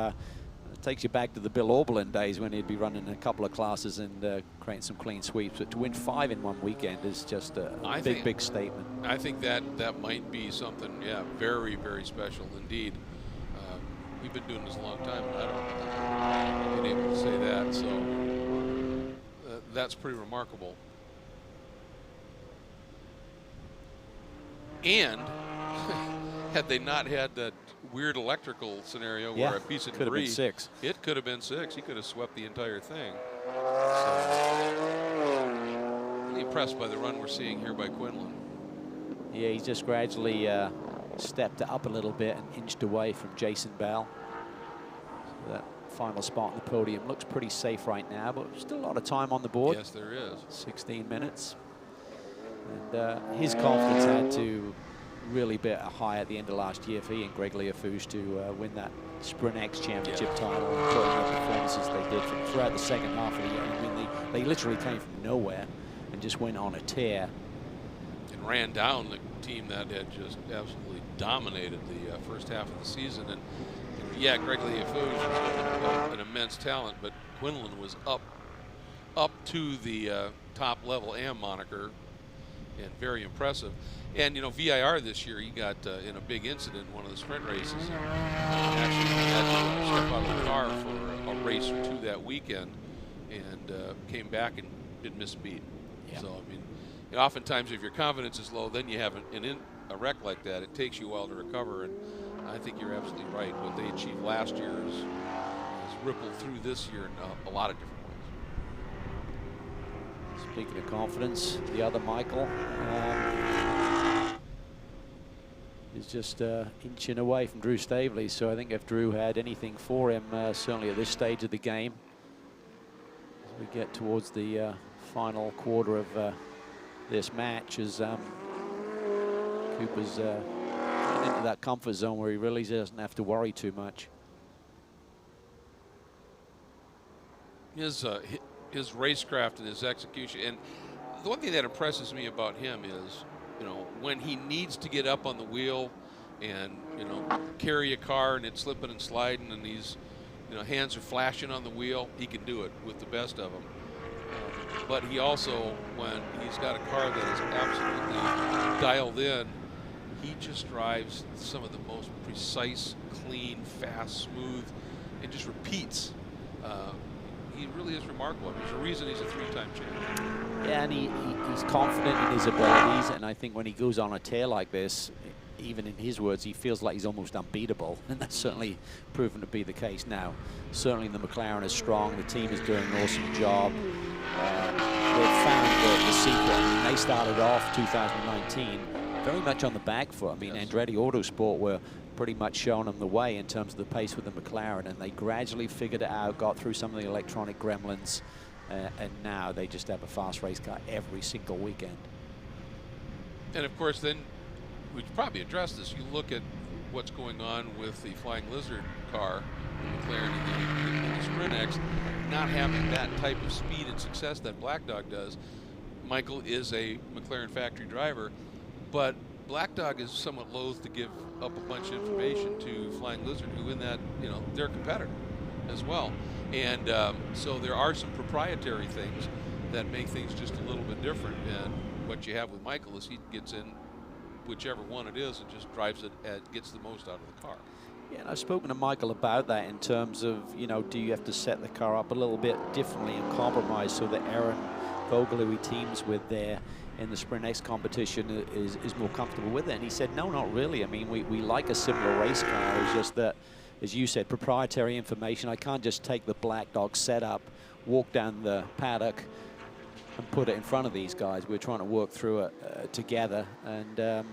[SPEAKER 2] it takes you back to the Bill Oberlin days when he'd be running a couple of classes and creating some clean sweeps. But to win 5 in one weekend is just a big statement. I
[SPEAKER 1] think that might be something, yeah, very, very special indeed. We've been doing this a long time, and I don't been able to say that, so that's pretty remarkable. And had they not had that weird electrical scenario where a piece of debris, it could have been 6. He could have swept the entire thing. So, really impressed by the run we're seeing here by Quinlan.
[SPEAKER 2] Yeah, he's just gradually stepped up a little bit and inched away from Jason Bell. So that final spot on the podium looks pretty safe right now, but still a lot of time on the board.
[SPEAKER 1] Yes, there is.
[SPEAKER 2] 16 minutes. And his confidence had to really be high at the end of last year for he and Greg Leafouche to win that Sprint X championship title and put in the performances they did throughout the second half of the year. I mean, they literally came from nowhere and just went on a tear.
[SPEAKER 1] And ran down the team that had just absolutely dominated the first half of the season. And yeah, Greg Leafouche was an immense talent, but Quinlan was up to the top level AM moniker, and very impressive. And you know, VIR this year, he got in a big incident in one of the sprint races. Actually, he had to step out of the car for a race or two that weekend, and came back and didn't miss a beat. Yeah. So I mean, and oftentimes if your confidence is low, then you have a wreck like that. It takes you a while to recover, and I think you're absolutely right. What they achieved last year has rippled through this year in a lot of different ways.
[SPEAKER 2] Speaking of confidence, the other Michael is just inching away from Drew Stavely. So I think if Drew had anything for him, certainly at this stage of the game, as we get towards the final quarter of this match, as Cooper's into that comfort zone where he really doesn't have to worry too much.
[SPEAKER 1] his racecraft and his execution. And the one thing that impresses me about him is, you know, when he needs to get up on the wheel and, you know, carry a car and it's slipping and sliding and he's, you know, hands are flashing on the wheel, he can do it with the best of them. But he also, when he's got a car that is absolutely dialed in, he just drives some of the most precise, clean, fast, smooth, and just repeats. He really is remarkable. There's a reason he's a 3-time champion.
[SPEAKER 2] Yeah, and he's confident in his abilities, and I think when he goes on a tear like this, even in his words, he feels like he's almost unbeatable, and that's certainly proven to be the case now. Certainly the McLaren is strong, the team is doing an awesome job. They've found the secret. I mean, they started off 2019 very much on the back foot. I mean, yes. Andretti Autosport were pretty much showing them the way in terms of the pace with the McLaren, and they gradually figured it out, got through some of the electronic gremlins, and now they just have a fast race car every single weekend.
[SPEAKER 1] And of course, then we should probably address this. You look at what's going on with the Flying Lizard car, the McLaren and the Sprint X, not having that type of speed and success that Black Dog does. Michael is a McLaren factory driver, but Black Dog is somewhat loath to give up a bunch of information to Flying Lizard, who in that, you know, they're a competitor as well. And so there are some proprietary things that make things just a little bit different. And what you have with Michael is he gets in whichever one it is and just drives it and gets the most out of the car.
[SPEAKER 2] Yeah, and I've spoken to Michael about that in terms of, you know, do you have to set the car up a little bit differently and compromise so that Aaron Vogel, who he teams with there in the Sprint X competition, is more comfortable with it? And he said, no, not really. I mean, we like a similar race car. It's just that, as you said, proprietary information. I can't just take the Black Dog setup, walk down the paddock, and put it in front of these guys. We're trying to work through it together. And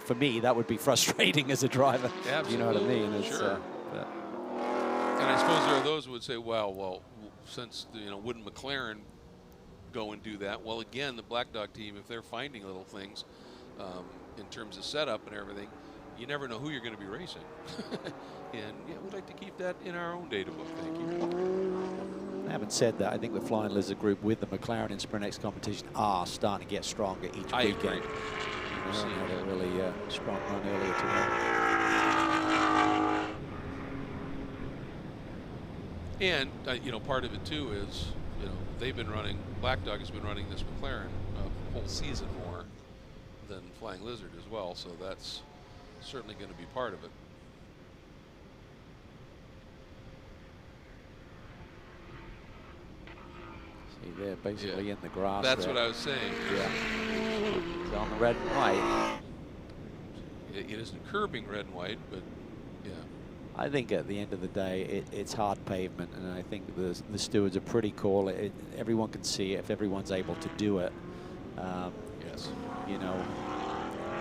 [SPEAKER 2] for me, that would be frustrating as a driver.
[SPEAKER 1] Absolutely.
[SPEAKER 2] You know what I mean? It's,
[SPEAKER 1] sure. And I suppose there are those who would say, well, since, you know, wouldn't McLaren go and do that? Well, again, the Black Dog team, if they're finding little things in terms of setup and everything, you never know who you're going to be racing. And yeah, we'd like to keep that in our own data book. Thank you.
[SPEAKER 2] Having said that, I think the Flying Lizard group with the McLaren and Sprint X competition are starting to get stronger each weekend.
[SPEAKER 1] Agree.
[SPEAKER 2] They had a really strong run earlier today.
[SPEAKER 1] And you know, part of it too is, you know, they've been running, Black Dog has been running this McLaren a whole season more than Flying Lizard as well, so that's certainly going to be part of it.
[SPEAKER 2] See, they're basically in the grass.
[SPEAKER 1] That's
[SPEAKER 2] there.
[SPEAKER 1] what I was saying.
[SPEAKER 2] Yeah. It's on the red and white.
[SPEAKER 1] It isn't curbing red and white, but yeah.
[SPEAKER 2] I think at the end of the day, it's hard pavement, and I think the stewards are pretty cool. Everyone can see it if everyone's able to do it.
[SPEAKER 1] Yes.
[SPEAKER 2] You know,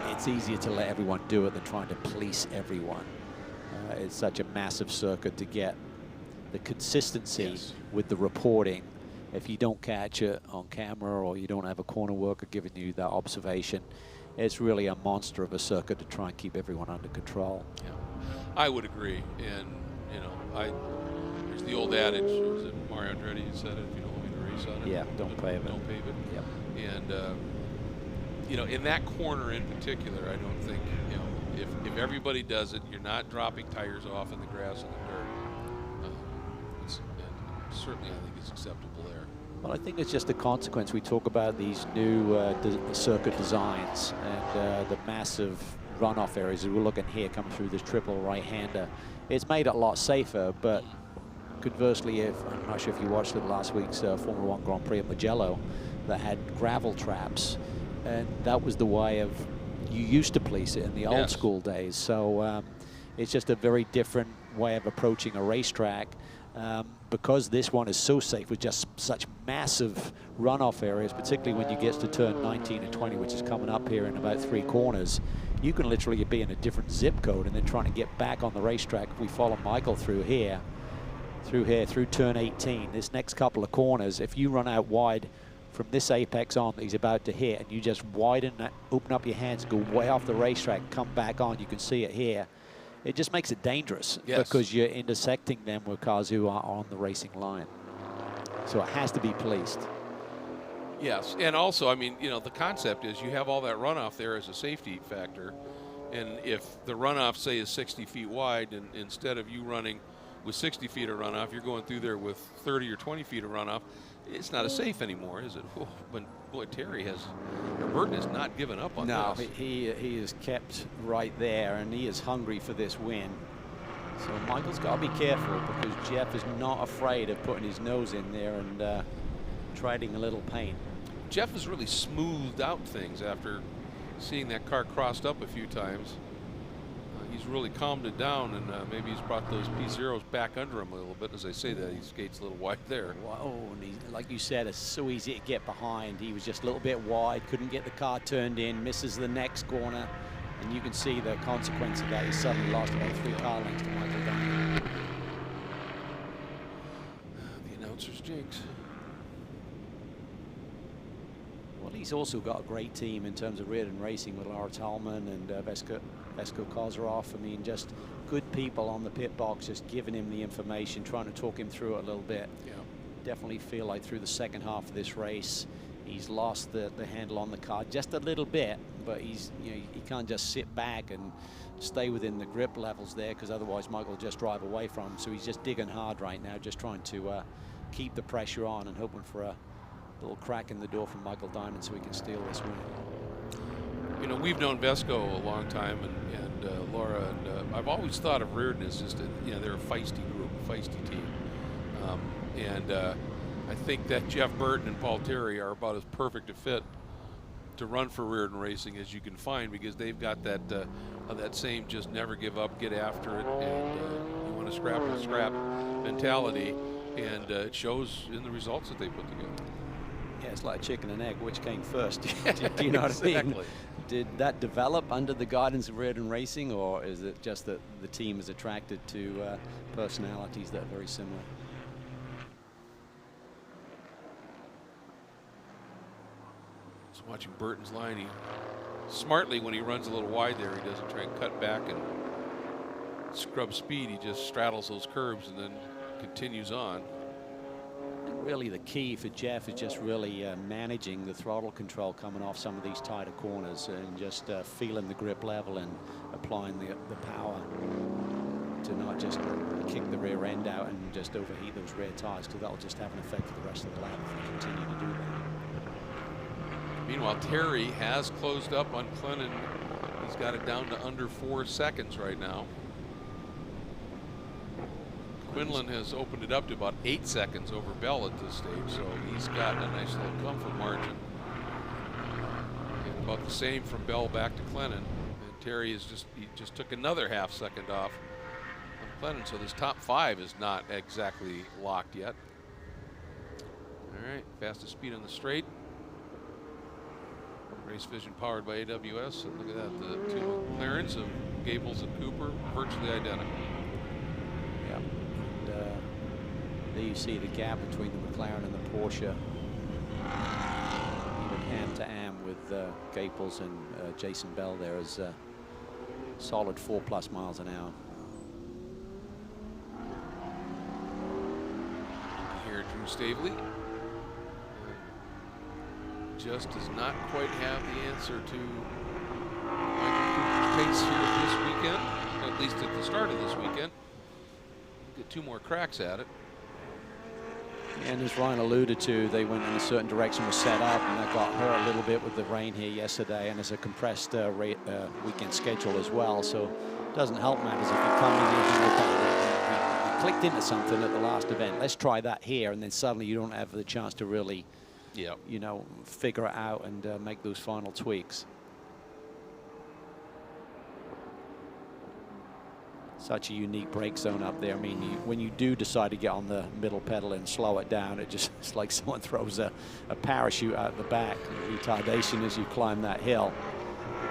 [SPEAKER 2] it's easier to let everyone do it than trying to police everyone. It's such a massive circuit to get the consistency
[SPEAKER 1] yes.
[SPEAKER 2] with the reporting. If you don't catch it on camera or you don't have a corner worker giving you that observation, it's really a monster of a circuit to try and keep everyone under control.
[SPEAKER 1] Yeah, I would agree. And, you know, there's the old adage, was it Mario Andretti who said it, if you don't want me to race on it,
[SPEAKER 2] yeah, don't pave it.
[SPEAKER 1] Don't pave it.
[SPEAKER 2] Yep.
[SPEAKER 1] And, you know, in that corner in particular, I don't think, you know, if everybody does it, you're not dropping tires off in the grass and the dirt. And certainly, I think it's acceptable there.
[SPEAKER 2] Well, I think it's just a consequence. We talk about these new circuit designs and the massive runoff areas. We're looking here, coming through this triple right-hander. It's made it a lot safer, but conversely, I'm not sure if you watched it last week's Formula One Grand Prix at Mugello that had gravel traps, and that was the way of you used to police it in the old school days. So it's just a very different way of approaching a racetrack. Because this one is so safe with just such massive runoff areas, particularly when you get to turn 19 and 20, which is coming up here in about 3 corners, you can literally be in a different zip code and then trying to get back on the racetrack. If we follow Michael through turn 18, this next couple of corners, if you run out wide from this apex on that he's about to hit and you just widen that, open up your hands, go way off the racetrack, come back on, you can see it here. It just makes it dangerous because you're intersecting them with cars who are on the racing line. So it has to be policed.
[SPEAKER 1] Yes, and also, I mean, you know, the concept is you have all that runoff there as a safety factor, and if the runoff, say, is 60 feet wide, and instead of you running with 60 feet of runoff, you're going through there with 30 or 20 feet of runoff, it's not as safe anymore, is it? Oh, but boy, Burton has not given up on
[SPEAKER 2] no,
[SPEAKER 1] this.
[SPEAKER 2] he is kept right there, and he is hungry for this win. So Michael's got to be careful, because Jeff is not afraid of putting his nose in there and trading a little paint.
[SPEAKER 1] Jeff has really smoothed out things after seeing that car crossed up a few times. He's really calmed it down, and maybe he's brought those P0s back under him a little bit. As I say that, he skates a little wide there.
[SPEAKER 2] Whoa, and he, like you said, it's so easy to get behind. He was just a little bit wide, couldn't get the car turned in, misses the next corner, and you can see the consequence of that. He suddenly lost about 3 car lengths to Michael Diamond.
[SPEAKER 1] The announcer's jinx.
[SPEAKER 2] Well, he's also got a great team in terms of Reardon Racing with Laura Tallman and Vesko Kozarov. I mean, just good people on the pit box, just giving him the information, trying to talk him through it a little bit.
[SPEAKER 1] Yeah.
[SPEAKER 2] Definitely feel like through the second half of this race, he's lost the handle on the car just a little bit, but he's, you know, he can't just sit back and stay within the grip levels there, because otherwise Michael will just drive away from him. So he's just digging hard right now, just trying to keep the pressure on and hoping for a little crack in the door from Michael Diamond so he can steal this win.
[SPEAKER 1] You know, we've known Vesco a long time, and Laura, and I've always thought of Reardon as just, you know, they're a feisty group, a feisty team. I think that Jeff Burton and Paul Terry are about as perfect a fit to run for Reardon Racing as you can find, because they've got that that same just never give up, get after it, and you want to scrap mentality, and it shows in the results that they put together.
[SPEAKER 2] Yeah, it's like chicken and egg. Which came first? Do you know what I mean? Did that develop under the guidance of Reardon Racing, or is it just that the team is attracted to personalities that are very similar?
[SPEAKER 1] Just watching Burton's line, he smartly, when he runs a little wide there, he doesn't try and cut back and scrub speed. He just straddles those curves and then continues on.
[SPEAKER 2] Really the key for Jeff is just really managing the throttle control coming off some of these tighter corners, and just feeling the grip level and applying the power to not just kick the rear end out and just overheat those rear tires, because that'll just have an effect for the rest of the lap if you continue to do that.
[SPEAKER 1] Meanwhile, Terry has closed up on Clennon. He's got it down to under 4 seconds right now. Quinlan has opened it up to about 8 seconds over Bell at this stage, so he's got a nice little comfort margin. And about the same from Bell back to Clennon. And Terry is just took another half second off on Clennon, so this top 5 is not exactly locked yet. All right, fastest speed on the straight. Race Vision powered by AWS, and look at that, the two McLarens of Gables and Cooper virtually identical.
[SPEAKER 2] Yeah. There you see the gap between the McLaren and the Porsche, even hand to hand with Gaples and Jason Bell. There is a solid 4+ miles an hour.
[SPEAKER 1] Here, Drew Stavely just does not quite have the answer to Michael Cooper's pace here this weekend, at least at the start of this weekend. Get 2 more cracks at it.
[SPEAKER 2] And as Ryan alluded to, they went in a certain direction, was set up, and that got hurt a little bit with the rain here yesterday, and it's a compressed weekend schedule as well, so it doesn't help matters if you come in and you clicked into something at the last event. Let's try that here, and then suddenly you don't have the chance to really, you know, figure it out and make those final tweaks. Such a unique brake zone up there. I mean, when you do decide to get on the middle pedal and slow it down, it's like someone throws a parachute out the back. Retardation as you climb that hill.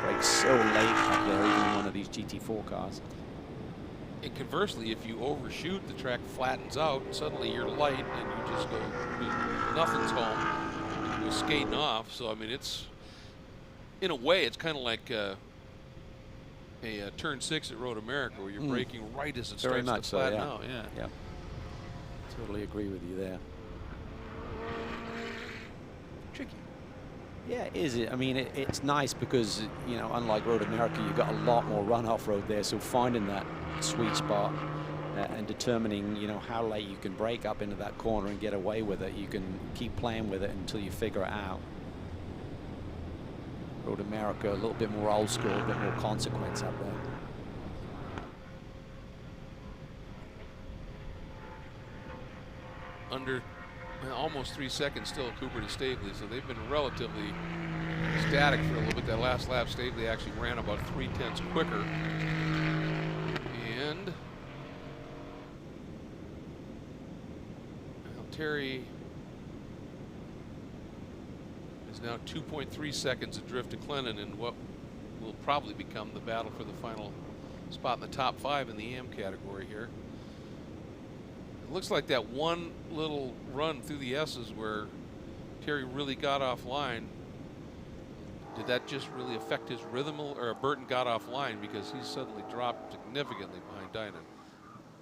[SPEAKER 2] Brake's so late up there, even in one of these GT4 cars.
[SPEAKER 1] And conversely, if you overshoot, the track flattens out, and suddenly you're light, and you just go, nothing's home, and you go skating off. So, I mean, it's, in a way, it's kind of like a turn 6 at Road America, where you're braking right as it starts to flatten out. Yeah.
[SPEAKER 2] Totally agree with you there. Yeah, it is. I mean, it's nice because, you know, unlike Road America, you've got a lot more run off-road there. So finding that sweet spot and determining, you know, how late you can break up into that corner and get away with it. You can keep playing with it until you figure it out. Road America, a little bit more old school, a bit more consequence up there.
[SPEAKER 1] Under almost 3 seconds still, Cooper to Stavely, so they've been relatively static for a little bit. That last lap, Stavely actually ran about 3/10 quicker. And well, Terry is now 2.3 seconds adrift to Clennon in what will probably become the battle for the final spot in the top 5 in the AM category here. It looks like that one little run through the S's where Terry really got offline. Did that just really affect his rhythm, or Burton got offline because he suddenly dropped significantly behind Dynan?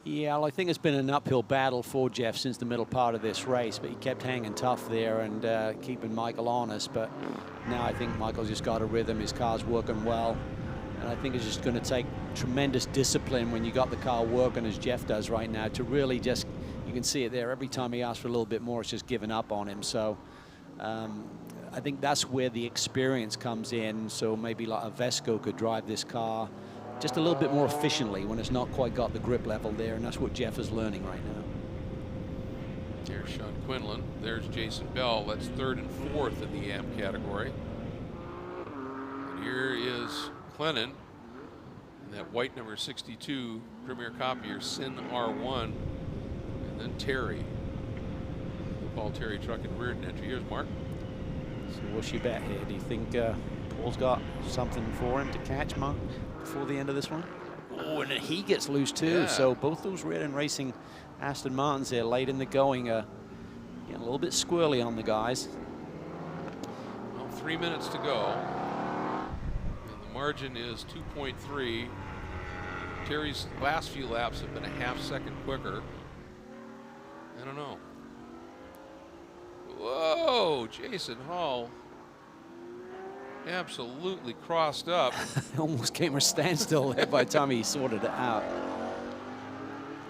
[SPEAKER 2] Yeah, well, I think it's been an uphill battle for Jeff since the middle part of this race, but he kept hanging tough there and keeping Michael honest. But now I think Michael's just got a rhythm. His car's working well. And I think it's just going to take tremendous discipline when you got the car working as Jeff does right now to really just, you can see it there. Every time he asks for a little bit more, it's just giving up on him. So I think that's where the experience comes in. So maybe like a Vesco could drive this car just a little bit more efficiently when it's not quite got the grip level there. And that's what Jeff is learning right now.
[SPEAKER 1] There's Sean Quinlan. There's Jason Bell. That's 3rd and 4th in the AM category. And here is Clennon in that white number 62 Premier Copier Sin R1, and then Terry, Paul Terry truck and Reardon entry. Here's Mark.
[SPEAKER 2] So what's your bet here? Do you think Paul's got something for him to catch, Mark, before the end of this one? Oh, and he gets loose too.
[SPEAKER 1] Yeah.
[SPEAKER 2] So both those Reardon Racing Aston Martins there late in the going are getting a little bit squirrely on the guys.
[SPEAKER 1] Well, 3 minutes to go. Margin is 2.3. Terry's last few laps have been a ½ second quicker. I don't know. Whoa, Jason Hall absolutely crossed up.
[SPEAKER 2] Almost came to a standstill there by the time he sorted it out.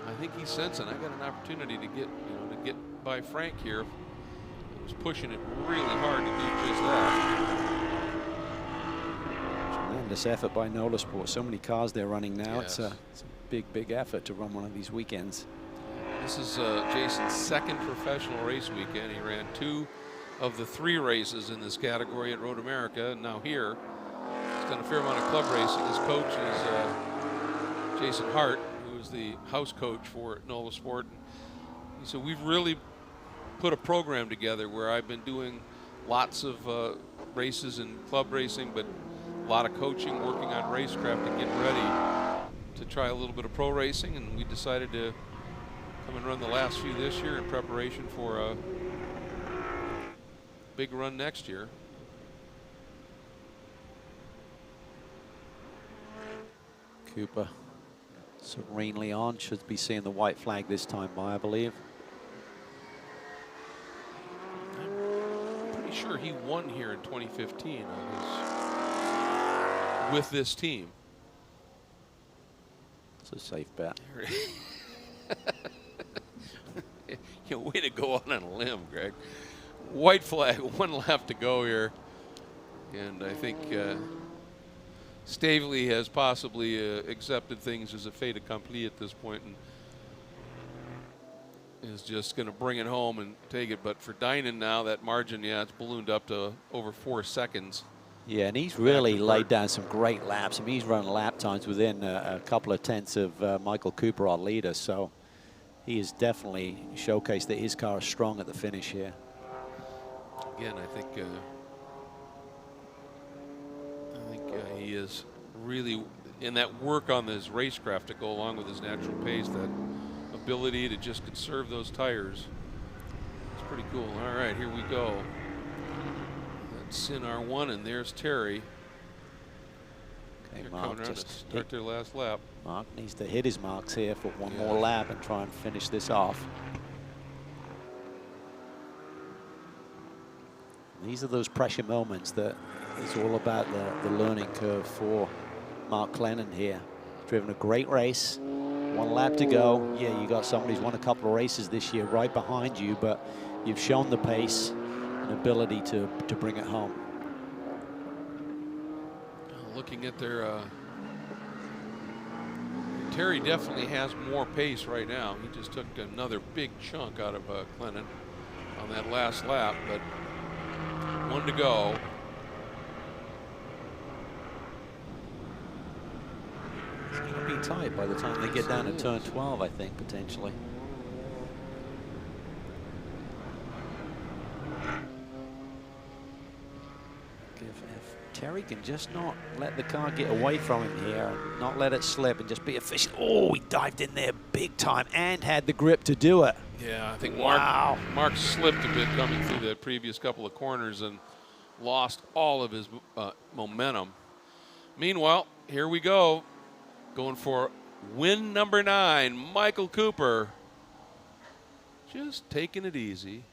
[SPEAKER 1] I think he's sensing I got an opportunity to get, to get by Frank here. He was pushing it really hard to do just that.
[SPEAKER 2] Tremendous effort by NOLA Sports. So many cars they're running now.
[SPEAKER 1] Yes.
[SPEAKER 2] It's a big effort to run one of these weekends.
[SPEAKER 1] This is Jason's 2nd professional race weekend. He ran 2 of the 3 races in this category at Road America, and now here. He's done a fair amount of club racing. His coach is Jason Hart, who is the house coach for NOLA Sport. And so we've really put a program together where I've been doing lots of races and club racing, but a lot of coaching, working on racecraft and getting ready to try a little bit of pro racing, and we decided to come and run the last few this year in preparation for a big run next year.
[SPEAKER 2] Cooper serenely on, should be seeing the white flag this time by, I believe.
[SPEAKER 1] I'm pretty sure he won here in 2015 on his, with this team.
[SPEAKER 2] It's a safe bet.
[SPEAKER 1] Way to go out on a limb, Greg. White flag, 1 lap to go here. And I think Stavely has possibly accepted things as a fait accompli at this point and is just going to bring it home and take it. But for Dynan now, that margin, yeah, it's ballooned up to over 4 seconds.
[SPEAKER 2] Yeah, and he's really laid down some great laps. I mean, he's running lap times within a couple of tenths of Michael Cooper, our leader. So he has definitely showcased that his car is strong at the finish here.
[SPEAKER 1] Again, I think he is really in that work on his racecraft to go along with his natural pace, that ability to just conserve those tires. It's pretty cool. All right, here we go. That's Sin R1, and there's Terry.
[SPEAKER 2] Okay,
[SPEAKER 1] They're
[SPEAKER 2] Mark
[SPEAKER 1] coming around
[SPEAKER 2] just
[SPEAKER 1] to start their last lap.
[SPEAKER 2] Mark needs to hit his marks here for one more lap and try and finish this off. These are those pressure moments that it's all about the learning curve for Mark Clennon here. Driven a great race, 1 lap to go. Yeah, you got somebody who's won a couple of races this year right behind you, but you've shown the pace and ability to bring it home.
[SPEAKER 1] Looking at their Terry definitely has more pace right now. He just took another big chunk out of Clennon on that last lap, but 1 to go.
[SPEAKER 2] It's going to be tight by the time they get down to turn 12, I think, potentially. If Terry can just not let the car get away from him here and not let it slip and just be efficient. Oh, he dived in there big time and had the grip to do it.
[SPEAKER 1] Yeah, I think
[SPEAKER 2] Wow.
[SPEAKER 1] Mark slipped a bit coming through the previous couple of corners and lost all of his momentum. Meanwhile, here we go. Going for win number 9, Michael Cooper. Just taking it easy.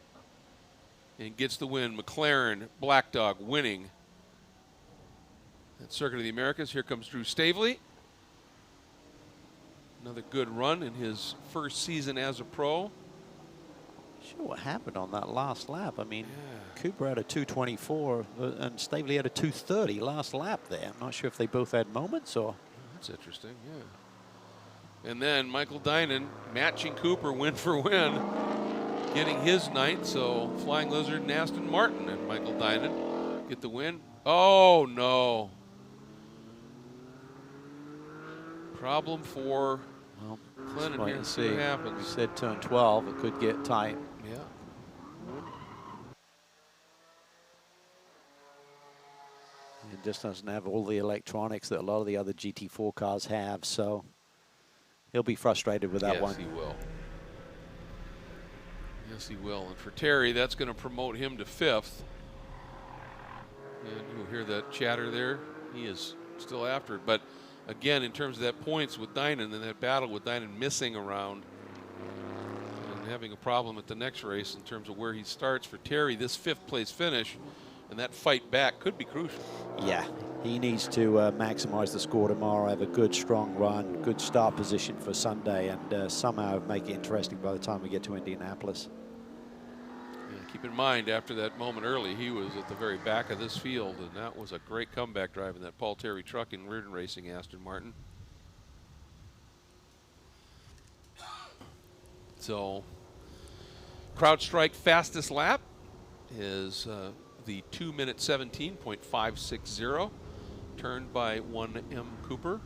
[SPEAKER 1] And gets the win. McLaren, Black Dog winning at Circuit of the Americas. Here comes Drew Stavely. Another good run in his first season as a pro.
[SPEAKER 2] Sure, what happened on that last lap? I mean, yeah. Cooper had a 2:24 and Stavely had a 2:30 last lap there. I'm not sure if they both had moments or.
[SPEAKER 1] That's interesting, yeah. And then Michael Dinan matching Cooper win for win, getting his 9th. So Flying Lizard and Aston Martin and Michael Dinan get the win. Oh no. Problem for Clennon here. See what happens.
[SPEAKER 2] You said turn 12, it could get tight.
[SPEAKER 1] Yeah.
[SPEAKER 2] It just doesn't have all the electronics that a lot of the other GT4 cars have, so he'll be frustrated with that one.
[SPEAKER 1] Yes, he will. Yes, he will. And for Terry, that's going to promote him to 5th. And you'll hear that chatter there. He is still after it. But again, in terms of that points with Dinan and that battle with Dinan missing around and having a problem at the next race in terms of where he starts, for Terry, this 5th place finish and that fight back could be crucial.
[SPEAKER 2] Yeah, he needs to maximize the score tomorrow, have a good, strong run, good start position for Sunday, and somehow make it interesting by the time we get to Indianapolis.
[SPEAKER 1] Yeah, keep in mind, after that moment early, he was at the very back of this field, and that was a great comeback drive in that Paul Terry truck in Reardon Racing Aston Martin. So, CrowdStrike fastest lap is the 2:17.560, turned by 1M Cooper.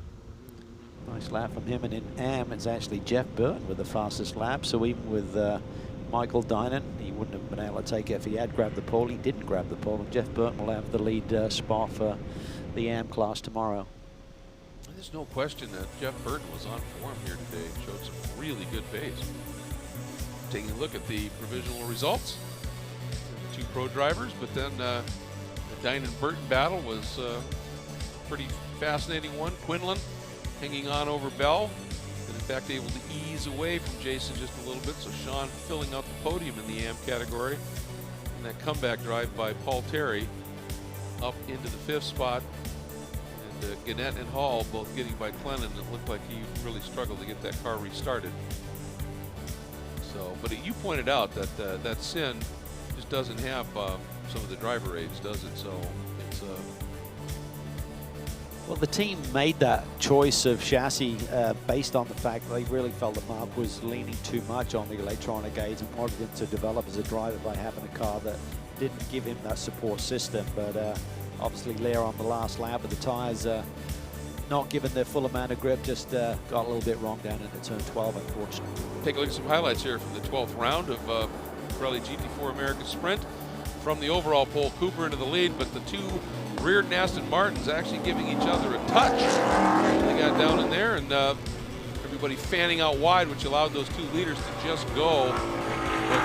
[SPEAKER 2] Nice lap from him, and in AM it's actually Jeff Burton with the fastest lap. So even with Michael Dinan, he wouldn't have been able to take it if he had grabbed the pole. He didn't grab the pole, and Jeff Burton will have the lead spot for the AM class tomorrow.
[SPEAKER 1] There's no question that Jeff Burton was on form here today. Showed some really good pace. Taking a look at the provisional results. 2 pro drivers, but then the Dinan-Burton battle was a pretty fascinating one. Quinlan hanging on over Bell, and in fact able to ease away from Jason just a little bit, so Sean filling out the podium in the AM category. And that comeback drive by Paul Terry up into the 5th spot, and Gannett and Hall both getting by Clennon. It looked like he really struggled to get that car restarted. So, but you pointed out that that Sin just doesn't have some of the driver aids, does it? So it's
[SPEAKER 2] well, the team made that choice of chassis based on the fact that they really felt that Mark was leaning too much on the electronic aids and wanted him to develop as a driver by having a car that didn't give him that support system. But obviously Lear on the last lap with the tires not given their full amount of grip, just got a little bit wrong down into turn 12, unfortunately.
[SPEAKER 1] Take a look at some highlights here from the 12th round of Pirelli GT4 America Sprint. From the overall pole, Cooper into the lead, but the 2 Reardon Aston Martins actually giving each other a touch. They got down in there, and everybody fanning out wide, which allowed those 2 leaders to just go. But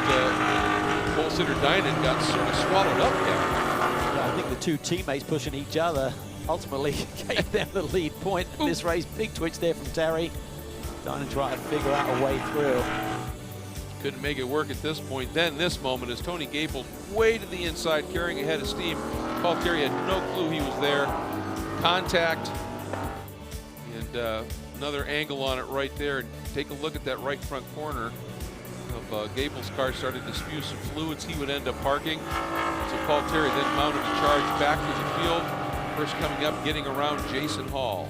[SPEAKER 1] pole sitter Dinan got sort of swallowed up there.
[SPEAKER 2] Yeah, I think the 2 teammates pushing each other ultimately gave them the lead point in this race. Big twitch there from Terry. Dinan trying to figure out a way through.
[SPEAKER 1] couldn't make it work at this point. Then this moment is Tony Gable way to the inside, carrying ahead of steam. Paul Terry had no clue he was there. Contact, and another angle on it right there. And take a look at that right front corner of Gable's car. Started to spew some fluids. He would end up parking. So Paul Terry then mounted a charge back to the field. First coming up, getting around Jason Hall.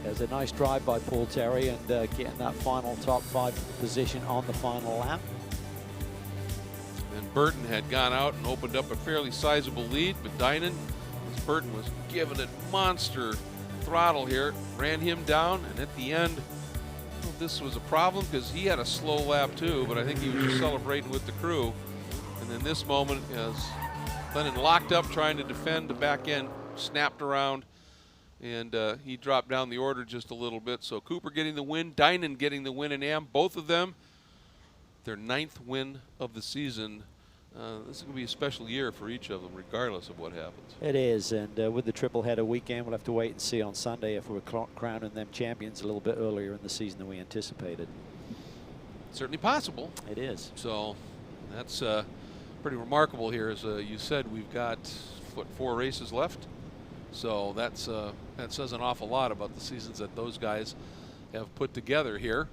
[SPEAKER 2] There's a nice drive by Paul Terry and getting that final top 5 position on the final lap.
[SPEAKER 1] And Burton had gone out and opened up a fairly sizable lead, but Dynan, as Burton was giving it monster throttle here, ran him down, and at the end, well, this was a problem because he had a slow lap too, but I think he was just celebrating with the crew. And then this moment, as Lennon locked up trying to defend the back end, snapped around, and he dropped down the order just a little bit. So Cooper getting the win, Dynan getting the win in AM, both of them their 9th win of the season. This is going to be a special year for each of them, regardless of what happens.
[SPEAKER 2] It is, and with the triple header weekend, we'll have to wait and see on Sunday if we're crowning them champions a little bit earlier in the season than we anticipated.
[SPEAKER 1] Certainly possible.
[SPEAKER 2] It is.
[SPEAKER 1] So that's pretty remarkable here. As you said, we've got, what, 4 races left? So that says an awful lot about the seasons that those guys have put together here.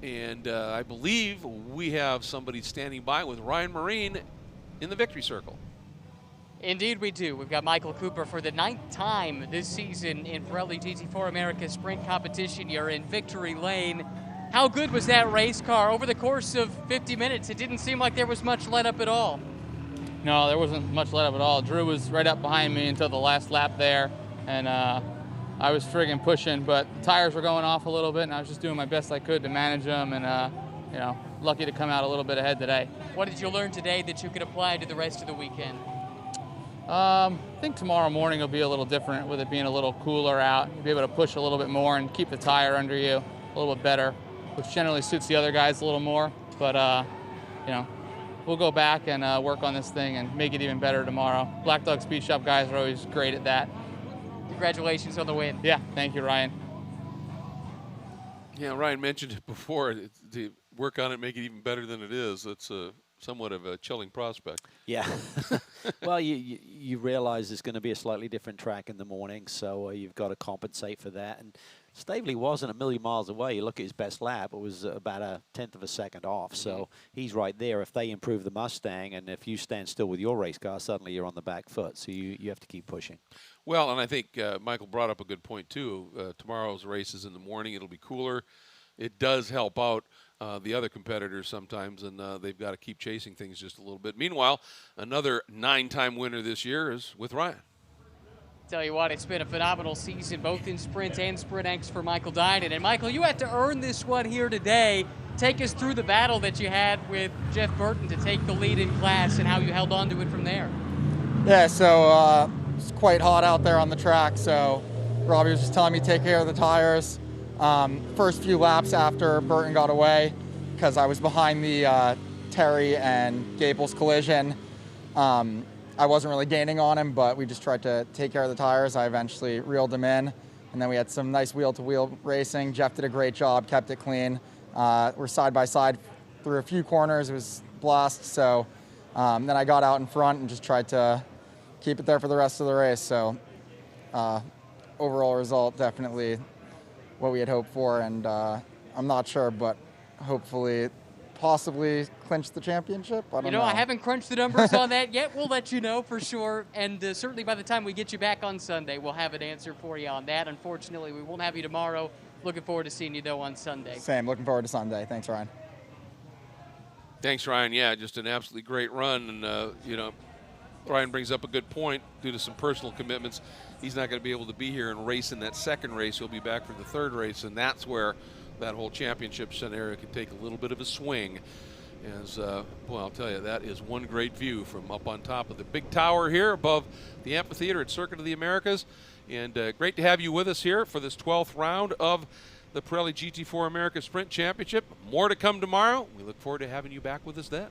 [SPEAKER 1] And I believe we have somebody standing by with Ryan Marine in the victory circle.
[SPEAKER 3] Indeed we do. We've got Michael Cooper for the 9th time this season in Pirelli GT4 America Sprint Competition. You're in victory lane. How good was that race car? Over the course of 50 minutes, it didn't seem like there was much let up at all.
[SPEAKER 4] No, there wasn't much let up at all. Drew was right up behind me until the last lap there, and I was friggin' pushing, but the tires were going off a little bit, and I was just doing my best I could to manage them, and you know, lucky to come out a little bit ahead today.
[SPEAKER 3] What did you learn today that you could apply to the rest of the weekend?
[SPEAKER 4] I think tomorrow morning will be a little different with it being a little cooler out. You'll be able to push a little bit more and keep the tire under you a little bit better, which generally suits the other guys a little more. But, you know, we'll go back and work on this thing and make it even better tomorrow. Black Dog Speed Shop guys are always great at that.
[SPEAKER 3] Congratulations on the win.
[SPEAKER 4] Yeah, thank you, Ryan.
[SPEAKER 1] Yeah, Ryan mentioned it before. To work on it, make it even better than it is. It's somewhat of a chilling prospect.
[SPEAKER 2] Yeah. Well, you realize it's going to be a slightly different track in the morning, so you've got to compensate for that. And Staveley wasn't a million miles away. You look at his best lap, it was about a 1/10 of a second off. So he's right there. If they improve the Mustang, and if you stand still with your race car, suddenly you're on the back foot. So you have to keep pushing.
[SPEAKER 1] Well, and I think Michael brought up a good point, too. Tomorrow's race is in the morning. It'll be cooler. It does help out the other competitors sometimes, and they've got to keep chasing things just a little bit. Meanwhile, another 9-time winner this year is with Ryan.
[SPEAKER 3] Tell you what, it's been a phenomenal season, both in Sprint and Sprint X for Michael Dynan. And Michael, you had to earn this one here today. Take us through the battle that you had with Jeff Burton to take the lead in class and how you held on to it from there.
[SPEAKER 5] Yeah, so it's quite hot out there on the track, so Robbie was just telling me to take care of the tires. First few laps after Burton got away, because I was behind the Terry and Gable's collision. I wasn't really gaining on him, but we just tried to take care of the tires. I eventually reeled him in, and then we had some nice wheel-to-wheel racing. Jeff did a great job, kept it clean. We're side by side through a few corners. It was a blast. So then I got out in front and just tried to keep it there for the rest of the race. So overall result, definitely what we had hoped for, and I'm not sure, but hopefully possibly clinch the championship. I don't know.
[SPEAKER 3] I haven't crunched the numbers on that yet. We'll let you know for sure. And certainly by the time we get you back on Sunday, we'll have an answer for you on that. Unfortunately, we won't have you tomorrow. Looking forward to seeing you, though, on Sunday.
[SPEAKER 5] Same. Looking forward to Sunday. Thanks, Ryan.
[SPEAKER 1] Thanks, Ryan. Yeah, just an absolutely great run. And, you know, Ryan brings up a good point. Due to some personal commitments, he's not going to be able to be here and race in that second race. He'll be back for the third race, and that's where that whole championship scenario could take a little bit of a swing. As well, I'll tell you, that is one great view from up on top of the big tower here above the amphitheater at Circuit of the Americas. And great to have you with us here for this 12th round of the Pirelli GT4 America Sprint Championship. More to come tomorrow. We look forward to having you back with us then.